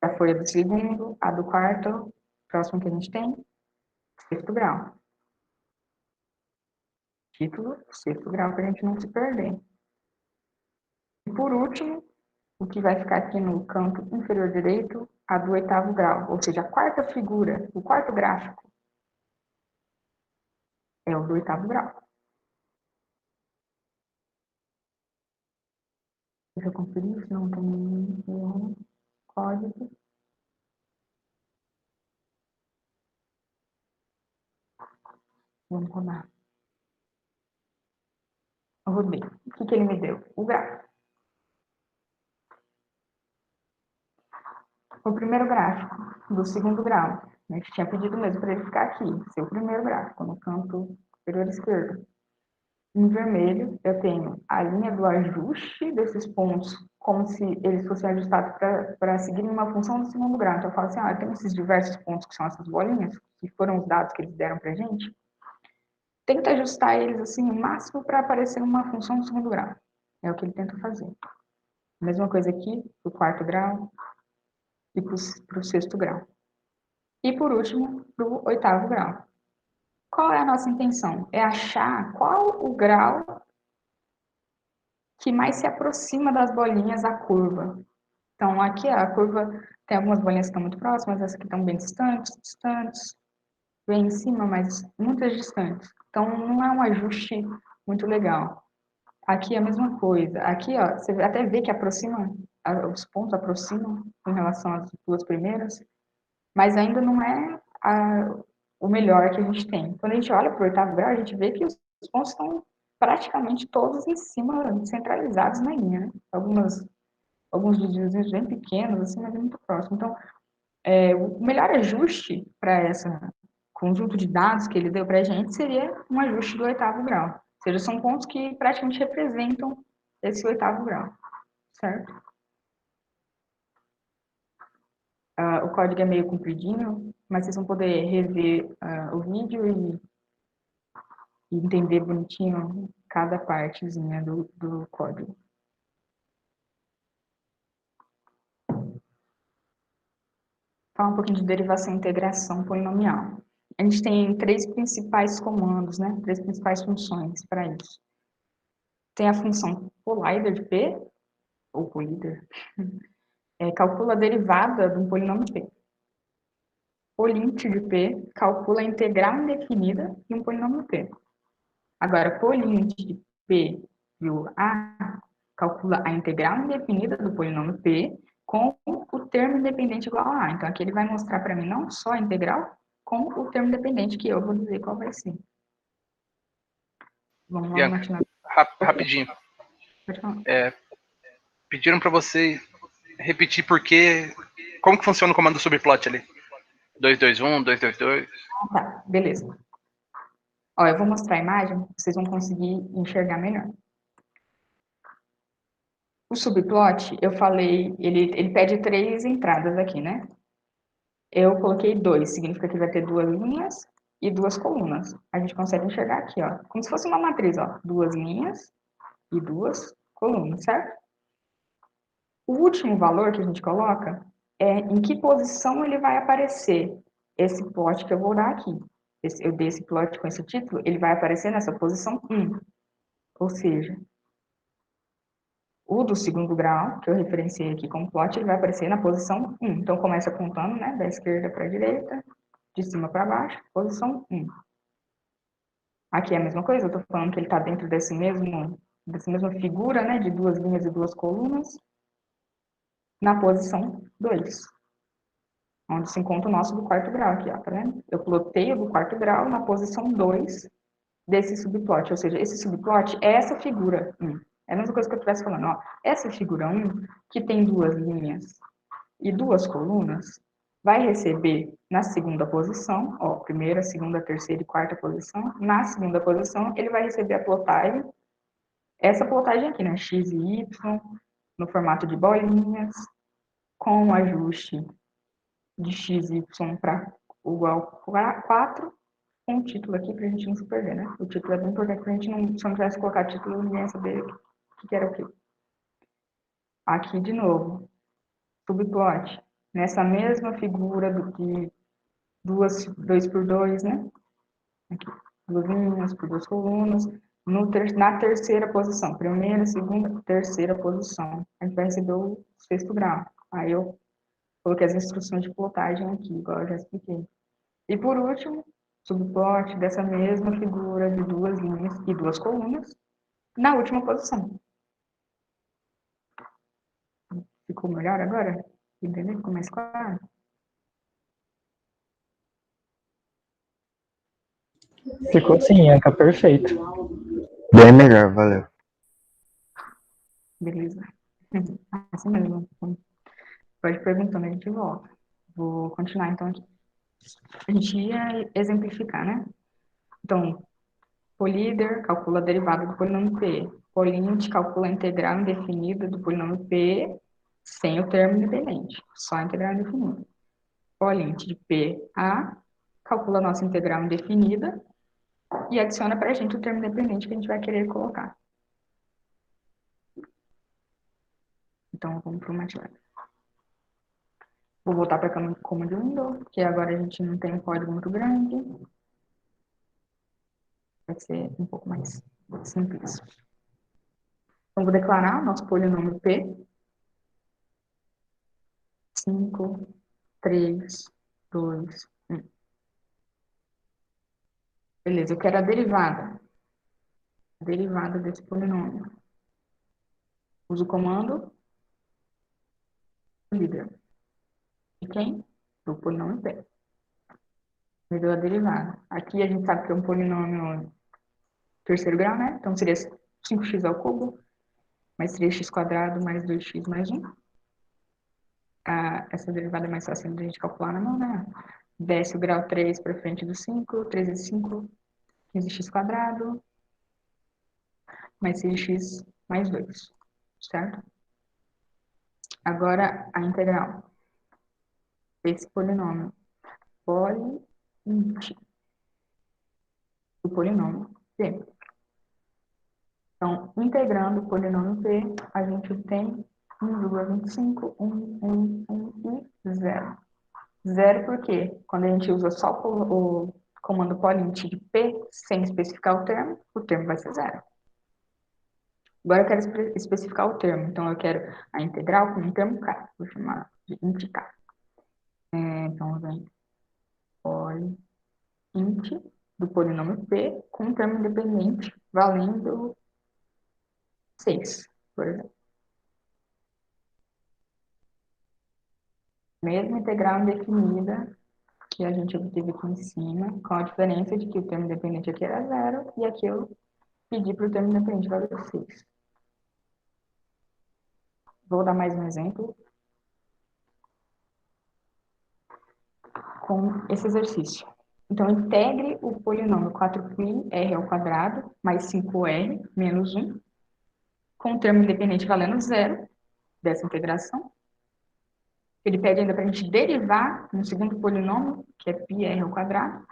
Já foi a do segundo, a do quarto, próximo que a gente tem, sexto grau. Título, sexto grau, para a gente não se perder. E por último, o que vai ficar aqui no canto inferior direito, a do oitavo grau, ou seja, a quarta figura, o quarto gráfico, é o do oitavo grau. Deixa eu conferir se não tem nenhum código. Vamos rodar. Eu rodei. O que ele me deu? O gráfico. O primeiro gráfico do segundo grau. A gente tinha pedido mesmo para ele ficar aqui, ser o primeiro gráfico, no canto superior esquerdo. Em vermelho, eu tenho a linha do ajuste desses pontos, como se eles fossem ajustados para seguir uma função do segundo grau. Então, eu falo assim, eu tenho esses diversos pontos, que são essas bolinhas, que foram os dados que eles deram para a gente. Tenta ajustar eles, assim, o máximo para aparecer uma função do segundo grau. É o que ele tenta fazer. Mesma coisa aqui, para o quarto grau e para o sexto grau. E, por último, para o oitavo grau. Qual é a nossa intenção? É achar qual o grau que mais se aproxima das bolinhas da curva. Então, aqui a curva tem algumas bolinhas que estão muito próximas, essas que estão bem distantes, bem em cima, mas muitas distantes. Então, não é um ajuste muito legal. Aqui é a mesma coisa. Aqui, ó, você até vê que aproxima os pontos aproximam em relação às duas primeiras, mas ainda não é o melhor que a gente tem. Quando a gente olha para o oitavo grau, a gente vê que os pontos estão praticamente todos em cima, centralizados na linha, né? Alguns desvios bem pequenos, assim, mas é muito próximo. Então, o melhor ajuste para esse conjunto de dados que ele deu para a gente seria um ajuste do oitavo grau. Ou seja, são pontos que praticamente representam esse oitavo grau, certo? O código é meio compridinho, mas vocês vão poder rever o vídeo e entender bonitinho cada partezinha do código. Falar um pouquinho de derivação e integração polinomial. A gente tem três principais comandos, né? Três principais funções para isso. Tem a função collider de P, ou collider, calcula a derivada de um polinômio de P. Polint de P calcula a integral indefinida de um polinômio P. Agora, polint de P e o A calcula a integral indefinida do polinômio P com o termo independente igual a A. Então, aqui ele vai mostrar para mim não só a integral, como o termo independente, que eu vou dizer qual vai ser. Vamos lá, Bianca, Martina. rapidinho. Pode falar. Pediram para você repetir como que funciona o comando subplot ali. 221, 222. Tá, beleza. Ó, eu vou mostrar a imagem, vocês vão conseguir enxergar melhor. O subplot, eu falei, ele pede 3 entradas aqui, né? Eu coloquei 2, significa que vai ter 2 linhas e 2 colunas. A gente consegue enxergar aqui, ó, como se fosse uma matriz, ó, 2 linhas e 2 colunas, certo? O último valor que a gente coloca é em que posição ele vai aparecer esse plot que eu vou dar aqui. Eu dei esse plot com esse título, ele vai aparecer nessa posição 1. Ou seja, o do segundo grau, que eu referenciei aqui como plot, ele vai aparecer na posição 1. Então, começa contando, né, da esquerda para a direita, de cima para baixo, posição 1. Aqui é a mesma coisa, eu estou falando que ele está dentro dessa mesma figura, né, de 2 linhas e 2 colunas, na posição 2, onde se encontra o nosso do quarto grau aqui, ó, tá vendo? Eu plotei o do quarto grau na posição 2 desse subplot, ou seja, esse subplot é essa figura 1. É a mesma coisa que eu estivesse falando, ó. Essa figura 1, que tem 2 linhas e 2 colunas, vai receber na segunda posição, ó, primeira, segunda, terceira e quarta posição. Na segunda posição, ele vai receber a plotagem, essa plotagem aqui, né, x e y, no formato de bolinhas, com o ajuste de x e y para igual a 4, com o título aqui pra gente não se perder, né? O título é bem importante pra gente não, se não tivesse colocado título, ninguém ia saber o que era o quê. Aqui de novo, subplot, nessa mesma figura de 2 por 2, né? Aqui, 2 linhas por 2 colunas, na terceira posição, primeira, segunda, terceira posição. A gente vai receber o sexto grau. Aí eu coloquei as instruções de plotagem aqui, igual eu já expliquei. E por último, subplot dessa mesma figura de 2 linhas e 2 colunas, na última posição. Ficou melhor agora? Entendeu? Ficou mais claro? Ficou assim, Anca, perfeito. Bem melhor, valeu. Beleza. Assim mesmo. Pode perguntando, a gente volta. Vou continuar então aqui. A gente ia exemplificar, né? Então, Políder calcula a derivada do polinômio P. Polint calcula a integral indefinida do polinômio P sem o termo independente, só a integral indefinida. Polint de P a calcula a nossa integral indefinida e adiciona para a gente o termo independente que a gente vai querer colocar. Então, vamos para o MATLAB. Vou voltar para a Command Window, porque agora a gente não tem um código muito grande. Vai ser um pouco mais simples. Então, vou declarar o nosso polinômio P. 5, 3, 2, 1. Beleza, eu quero a derivada. A derivada desse polinômio. Uso o comando líder. De quem? Do polinômio P. Me deu a derivada. Aqui a gente sabe que é um polinômio terceiro grau, né? Então seria 5x ao cubo, mais 3x quadrado, mais 2x mais 1. Essa derivada é mais fácil de a gente calcular na mão, né? Desce o grau 3 para frente do 5, 3 vezes 5, 15x quadrado, mais 6x mais 2, certo? Agora, a integral desse polinômio poliinte do polinômio P. Então, integrando o polinômio P, a gente tem 1,25, 1, 1 e 0. Zero por quê? Quando a gente usa só o comando poliint de P, sem especificar o termo vai ser zero. Agora eu quero especificar o termo, então eu quero a integral com um termo K, vou chamar de int K. Então, vem poliint do polinômio P com um termo independente valendo 6, por exemplo. Mesma integral indefinida que a gente obteve aqui em cima, com a diferença de que o termo independente aqui era zero e aqui eu pedi para o termo independente valer 6. Vou dar mais um exemplo com esse exercício. Então, integre o polinômio 4πr ao quadrado mais 5r menos 1 com o termo independente valendo zero dessa integração. Ele pede ainda para a gente derivar um segundo polinômio, que é πr ao quadrado,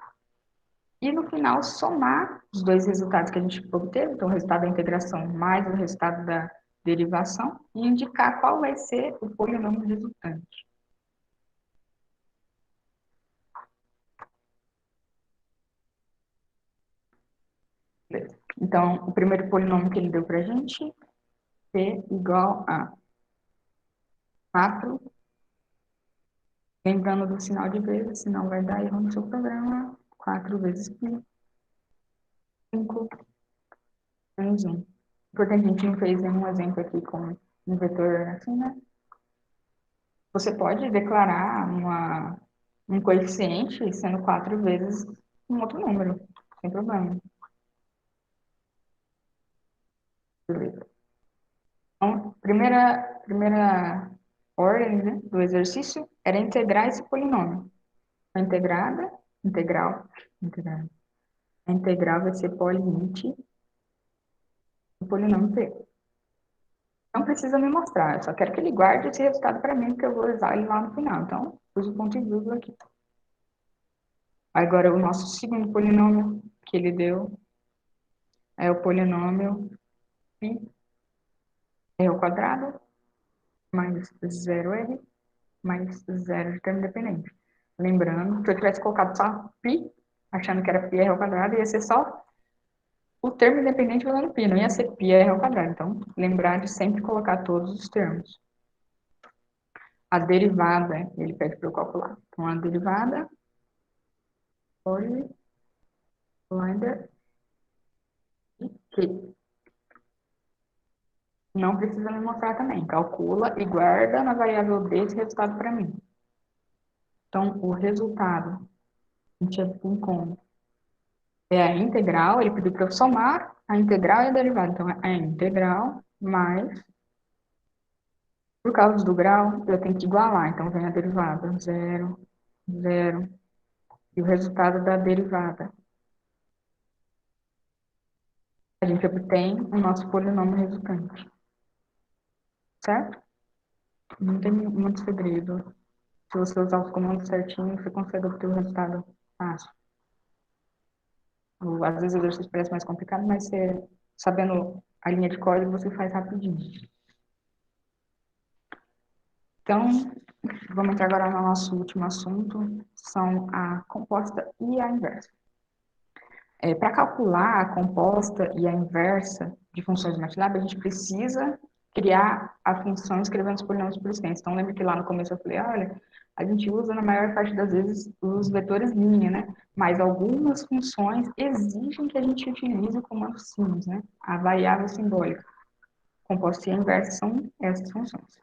e no final somar os dois resultados que a gente obteve, então o resultado da integração mais o resultado da derivação, e indicar qual vai ser o polinômio resultante. Então, o primeiro polinômio que ele deu para a gente, P igual a 4. Lembrando do sinal de vezes, senão vai dar erro no seu programa. 4 vezes π, 5 menos 1. Importante, a gente não fez nenhum exemplo aqui com um vetor assim, né? Você pode declarar um coeficiente sendo 4 vezes um outro número, sem problema. Beleza. Então, primeira ordem, né, do exercício era integrar esse polinômio. A integral. A integral vai ser poliint do polinômio P. Não precisa me mostrar, eu só quero que ele guarde esse resultado para mim, porque eu vou usar ele lá no final. Então, uso o ponto e vírgula aqui. Agora, o nosso segundo polinômio que ele deu é o polinômio πr ao quadrado mais 0r mais 0 de termo independente. Lembrando, se eu tivesse colocado só π, achando que era πr ao quadrado, ia ser só o termo independente valendo π, não ia ser πr ao quadrado. Então, lembrar de sempre colocar todos os termos. A derivada, ele pede para eu calcular. Então, a derivada lambda que não precisa me mostrar também. Calcula e guarda na variável d esse resultado para mim. Então, o resultado, a gente tem como? É a integral, ele pediu para eu somar a integral e a derivada. Então, é a integral mais, por causa do grau, eu tenho que igualar. Então, vem a derivada, 0, 0, e o resultado da derivada. A gente obtém o nosso polinômio resultante. Certo? Não tem muito segredo. Se você usar os comandos certinho, você consegue obter o resultado fácil. Às vezes o exercício parece mais complicado, mas você, sabendo a linha de código, você faz rapidinho. Então, vamos entrar agora no nosso último assunto, são a composta e a inversa. Para calcular a composta e a inversa de funções do MATLAB, a gente precisa criar a função escrevendo os polinômios por extenso. Então, lembra que lá no começo eu falei, olha, a gente usa na maior parte das vezes os vetores linha, né? Mas algumas funções exigem que a gente utilize o comando sims, né? A variável simbólica. Composta e a inversa são essas funções.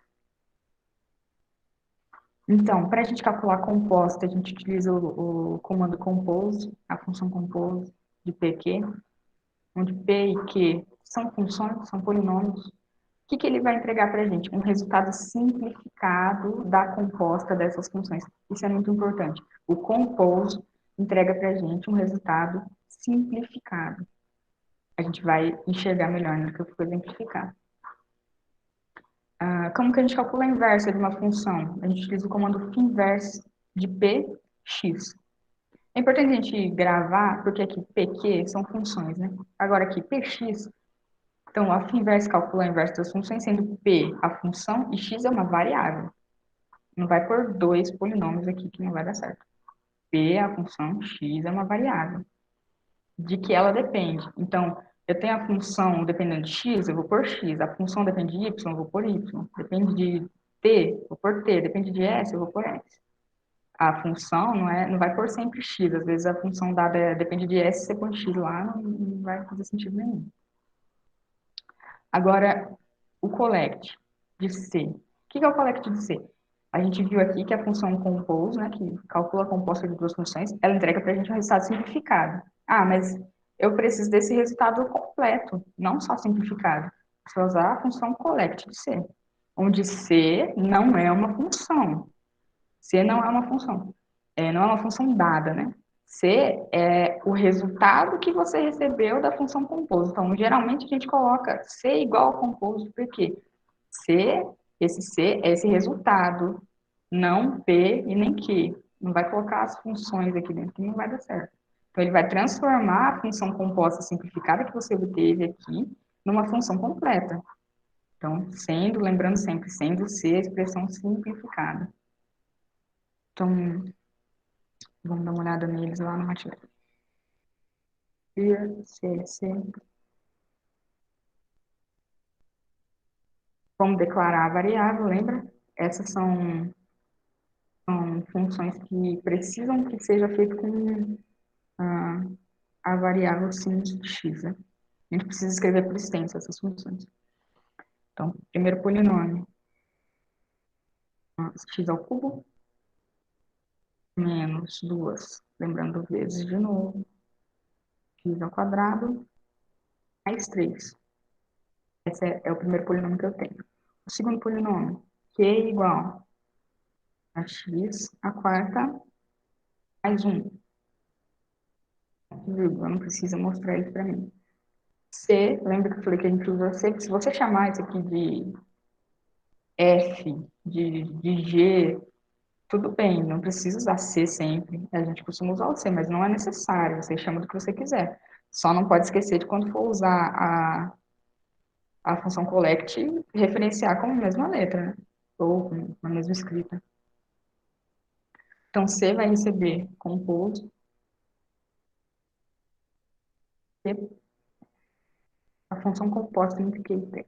Então, para a gente calcular composta, a gente utiliza o comando compose, a função compose de PQ, onde P e Q são funções, são polinômios. O que ele vai entregar para a gente? Um resultado simplificado da composta dessas funções. Isso é muito importante. O compose entrega para a gente um resultado simplificado. A gente vai enxergar melhor no que eu for exemplificar. Como que a gente calcula a inversa de uma função? A gente utiliza o comando finverse de px. É importante a gente gravar, porque aqui pq são funções, né? Agora aqui px, então a finverse calcula a inversa das funções, sendo p a função e x é uma variável. Não vai por dois polinômios aqui que não vai dar certo. P é a função, x é uma variável. De que ela depende. Então, eu tenho a função dependendo de x, eu vou por x. A função depende de y, eu vou por y. Depende de t, vou por t. Depende de s, eu vou por s. A função não vai por sempre x. Às vezes a função dada depende de s, você põe x lá, não vai fazer sentido nenhum. Agora, o collect de C. O que é o collect de C? A gente viu aqui que a função compose, né, que calcula a composta de duas funções, ela entrega para a gente um resultado simplificado. Ah, mas eu preciso desse resultado completo, não só simplificado. Você vai usar a função collect de C, onde C não é uma função. C não é uma função. Não é uma função dada, né? C é o resultado que você recebeu da função compose. Então, geralmente a gente coloca C igual ao compose, porque esse C é esse resultado, não P e nem Q. Não vai colocar as funções aqui dentro, que não vai dar certo. Então, ele vai transformar a função composta simplificada que você obteve aqui numa função completa. Então, lembrando sempre, sendo C a expressão simplificada. Então, vamos dar uma olhada neles lá no MATLAB. Here, C. Vamos declarar a variável, lembra? Essas são funções que precisam que seja feito com a variável sin de x, né? A gente precisa escrever por extenso essas funções. Então, primeiro polinômio, x ao cubo, menos 2, lembrando vezes de novo, x ao quadrado, mais 3. Esse é o primeiro polinômio que eu tenho. O segundo polinômio, q é igual a x à quarta mais 1. Vírgula, não precisa mostrar isso para mim. C, lembra que eu falei que a gente usa C? Se você chamar isso aqui de F, de G, tudo bem, não precisa usar C sempre. A gente costuma usar o C, mas não é necessário. Você chama do que você quiser. Só não pode esquecer de quando for usar a função collect, referenciar como a mesma letra, né? Ou com a mesma escrita. Então, C vai receber compose, a função composta entre Q e P.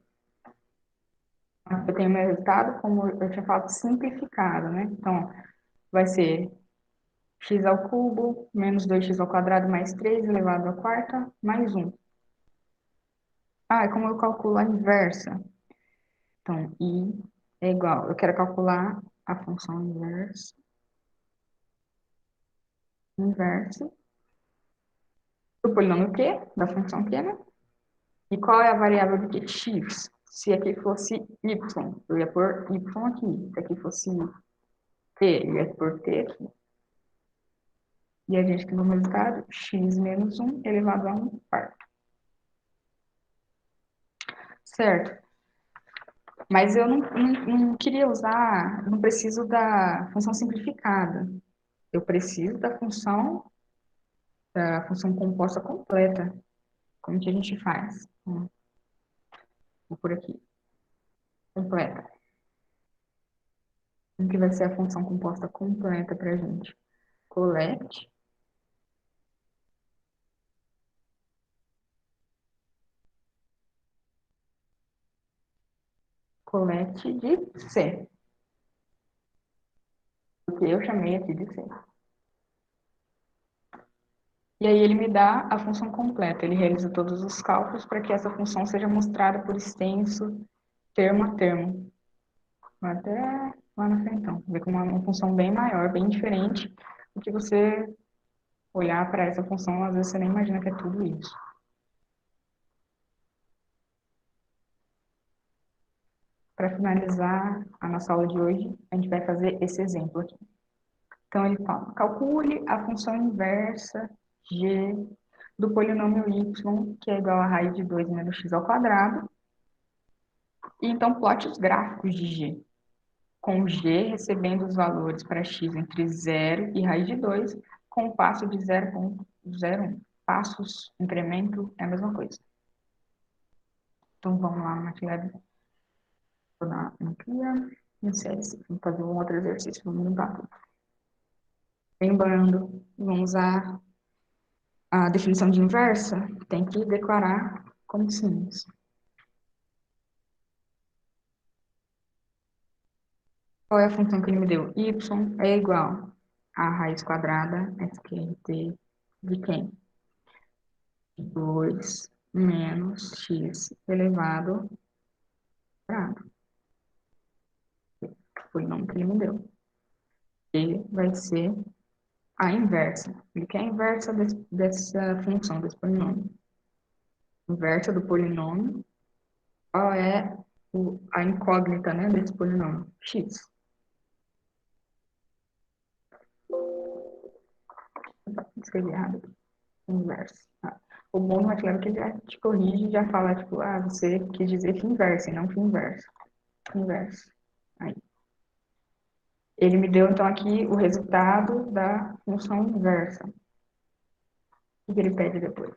Eu tenho meu resultado, como eu tinha falado, simplificado, né? Então, vai ser x ao cubo, menos 2x ao quadrado, mais 3 elevado à quarta, mais 1. Como eu calculo a inversa? Então, I é igual, eu quero calcular a função inversa do polinômio Q, da função Q, né? E qual é a variável de Q? X. Se aqui fosse Y, eu ia pôr Y aqui. Se aqui fosse T, eu ia pôr T aqui. E a gente tem um resultado, x menos 1 elevado a 1 quarto. Certo. Mas eu não queria usar, não preciso da função simplificada. Eu preciso da função composta completa. Como que a gente faz? Vou por aqui. Completa. Como que vai ser a função composta completa para a gente? Collect. Collect de C. Porque eu chamei aqui de C. E aí ele me dá a função completa. Ele realiza todos os cálculos para que essa função seja mostrada por extenso, termo a termo. até lá na frente, então. Ver como é uma função bem maior, bem diferente do que você olhar para essa função, às vezes você nem imagina que é tudo isso. Para finalizar a nossa aula de hoje, a gente vai fazer esse exemplo aqui. Então, ele fala, calcule a função inversa g do polinômio y, que é igual a raiz de 2 menos x ao quadrado. E então, plote os gráficos de g, com g recebendo os valores para x entre 0 e raiz de 2, com o passo de 0,01. Passos, incremento, é a mesma coisa. Então, vamos lá, MATLAB. Vou dar um clear. Vamos fazer um outro exercício, vamos limpar tudo. Lembrando, vamos usar a definição de inversa, tem que declarar como simples. Qual é a função que ele me deu? Y é igual a raiz quadrada, SQRT, de quem? 2 menos x elevado ao quadrado. Foi o nome que ele me deu. E vai ser a inversa. Ele quer a inversa dessa função, desse polinômio. Inversa do polinômio. Qual é a incógnita, né, desse polinômio? X. Escrevi errado aqui. Inverso. O bom do MATLAB é que ele já te corrige e já fala, tipo, você quis dizer φ inverso e não φ inverso. Inverso. Aí. Ele me deu, então, aqui o resultado da função inversa. O que ele pede depois?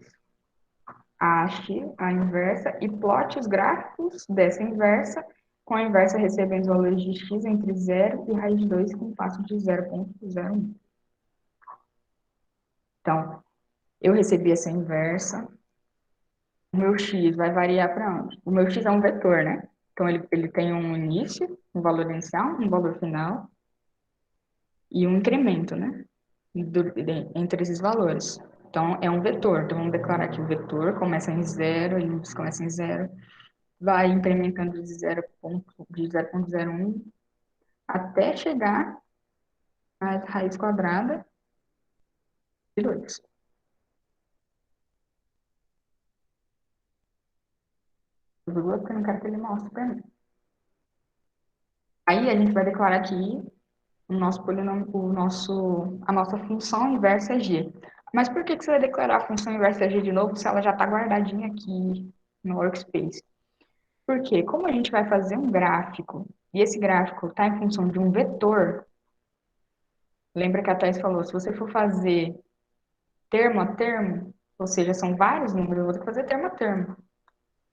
Ache a inversa e plote os gráficos dessa inversa, com a inversa recebendo os valores de x entre 0 e raiz de 2 com passo de 0,01. Então, eu recebi essa inversa. O meu x vai variar para onde? O meu x é um vetor, né? Então, ele tem um início, um valor inicial, um valor final e um incremento, né? Entre esses valores. Então, é um vetor. Então, vamos declarar que o vetor começa em 0, ele começa em 0, vai incrementando de 0,01 até chegar à raiz quadrada de 2. Eu vou porque eu não quero que ele mostre para mim. Aí, a gente vai declarar aqui o nosso polinômio, a nossa função inversa é g. Mas por que você vai declarar a função inversa g de novo se ela já está guardadinha aqui no workspace? Porque como a gente vai fazer um gráfico, e esse gráfico está em função de um vetor, lembra que a Thais falou, se você for fazer termo a termo, ou seja, são vários números, eu vou ter que fazer termo a termo.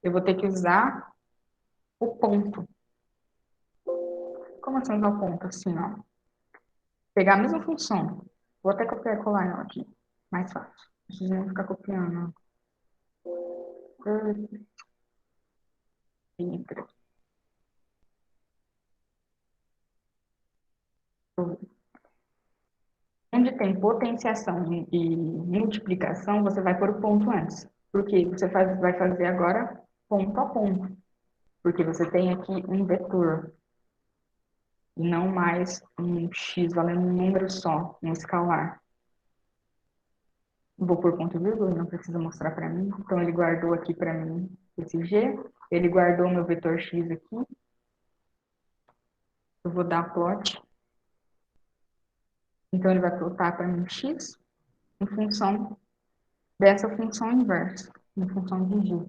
Eu vou ter que usar o ponto. Como assim usar o ponto? Assim, ó. Pegar a mesma função. Vou até copiar e colar ela aqui. Mais fácil. Não preciso nem ficar copiando. Entra. Onde tem potenciação e multiplicação, você vai pôr o ponto antes. Porque você vai fazer agora ponto a ponto. Porque você tem aqui um vetor. E não mais um x valendo um número só, um escalar. Vou por ponto e vírgula, não precisa mostrar para mim. Então, ele guardou aqui para mim esse g. Ele guardou meu vetor x aqui. Eu vou dar plot. Então, ele vai plotar para mim x em função dessa função inversa, em função de g.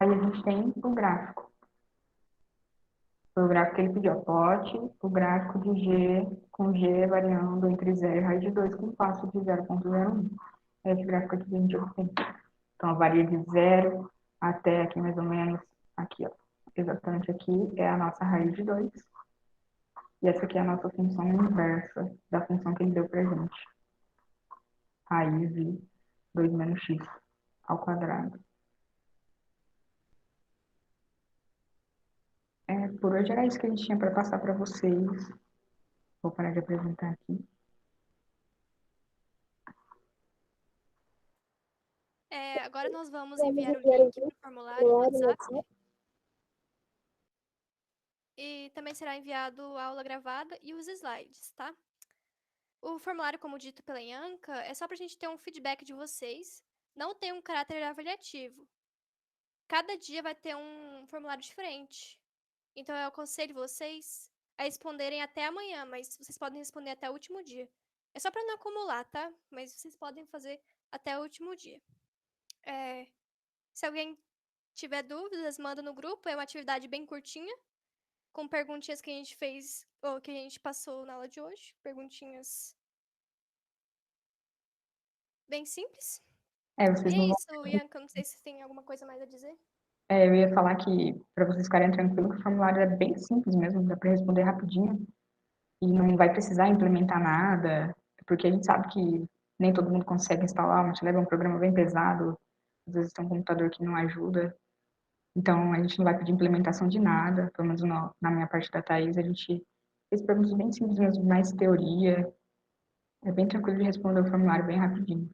Aí a gente tem o gráfico. Foi o gráfico que ele pediu, plot, o gráfico de g, com g variando entre 0 e raiz de 2, com passo de 0,01. É esse gráfico aqui que a gente obtém. Então, varia de 0 até aqui mais ou menos, aqui, ó. Exatamente aqui é a nossa raiz de 2. E essa aqui é a nossa função inversa da função que ele deu pra gente. Raiz de 2 menos x ao quadrado. Por hoje era isso que a gente tinha para passar para vocês. Vou parar de apresentar aqui. Agora nós vamos enviar o link para o formulário no WhatsApp. e também será enviado a aula gravada e os slides, tá? O formulário, como dito pela Ianca, é só para a gente ter um feedback de vocês. Não tem um caráter avaliativo. Cada dia vai ter um formulário diferente. Então, eu aconselho vocês a responderem até amanhã, mas vocês podem responder até o último dia. É só para não acumular, tá? Mas vocês podem fazer até o último dia. Se alguém tiver dúvidas, manda no grupo. É uma atividade bem curtinha, com perguntinhas que a gente fez, ou que a gente passou na aula de hoje. Perguntinhas bem simples. Vocês E não é vão. isso, Ianca. Não sei se tem alguma coisa mais a dizer. Eu ia falar que, para vocês ficarem tranquilos, o formulário é bem simples mesmo, dá para responder rapidinho. E não vai precisar implementar nada, porque a gente sabe que nem todo mundo consegue instalar. O MATLAB é um programa bem pesado, às vezes tem um computador que não ajuda. Então, a gente não vai pedir implementação de nada, pelo menos na minha parte da Thaís, a gente fez perguntas bem simples mesmo, mais teoria. É bem tranquilo de responder o formulário bem rapidinho.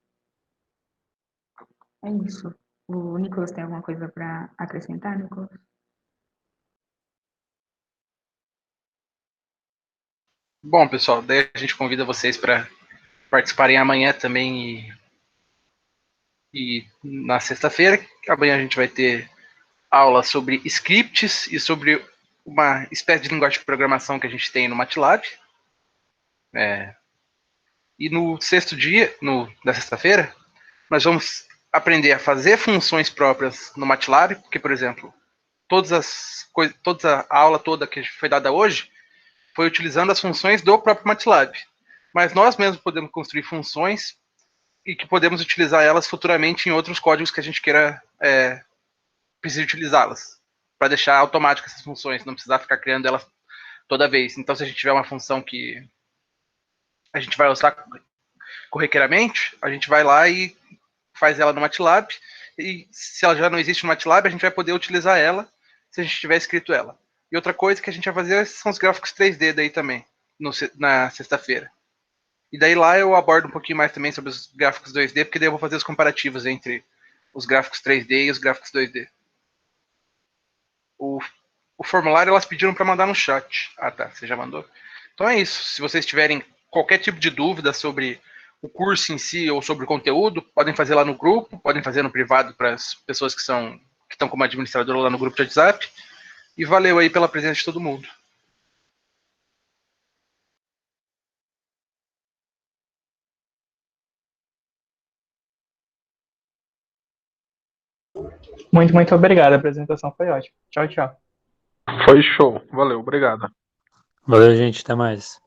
É isso. O Nicolas tem alguma coisa para acrescentar, Nicolas? Bom, pessoal, daí a gente convida vocês para participarem amanhã também e na sexta-feira. Amanhã a gente vai ter aula sobre scripts e sobre uma espécie de linguagem de programação que a gente tem no MATLAB. E no sexto dia, da sexta-feira, nós vamos aprender a fazer funções próprias no MATLAB, porque, por exemplo, toda a aula toda que foi dada hoje foi utilizando as funções do próprio MATLAB. Mas nós mesmos podemos construir funções e que podemos utilizar elas futuramente em outros códigos que a gente queira precise utilizá-las, para deixar automáticas essas funções, não precisar ficar criando elas toda vez. Então, se a gente tiver uma função que a gente vai usar corriqueiramente, a gente vai lá e faz ela no MATLAB, e se ela já não existe no MATLAB, a gente vai poder utilizar ela se a gente tiver escrito ela. E outra coisa que a gente vai fazer são os gráficos 3D daí também, na sexta-feira. E daí lá eu abordo um pouquinho mais também sobre os gráficos 2D, porque daí eu vou fazer os comparativos entre os gráficos 3D e os gráficos 2D. O formulário elas pediram para mandar no chat. Ah, tá, você já mandou. Então é isso. Se vocês tiverem qualquer tipo de dúvida sobre o curso em si ou sobre o conteúdo, podem fazer lá no grupo, podem fazer no privado para as pessoas que estão como administrador lá no grupo de WhatsApp. E valeu aí pela presença de todo mundo. Muito, muito obrigado. A apresentação foi ótima. Tchau, tchau. Foi show. Valeu, obrigado. Valeu, gente. Até mais.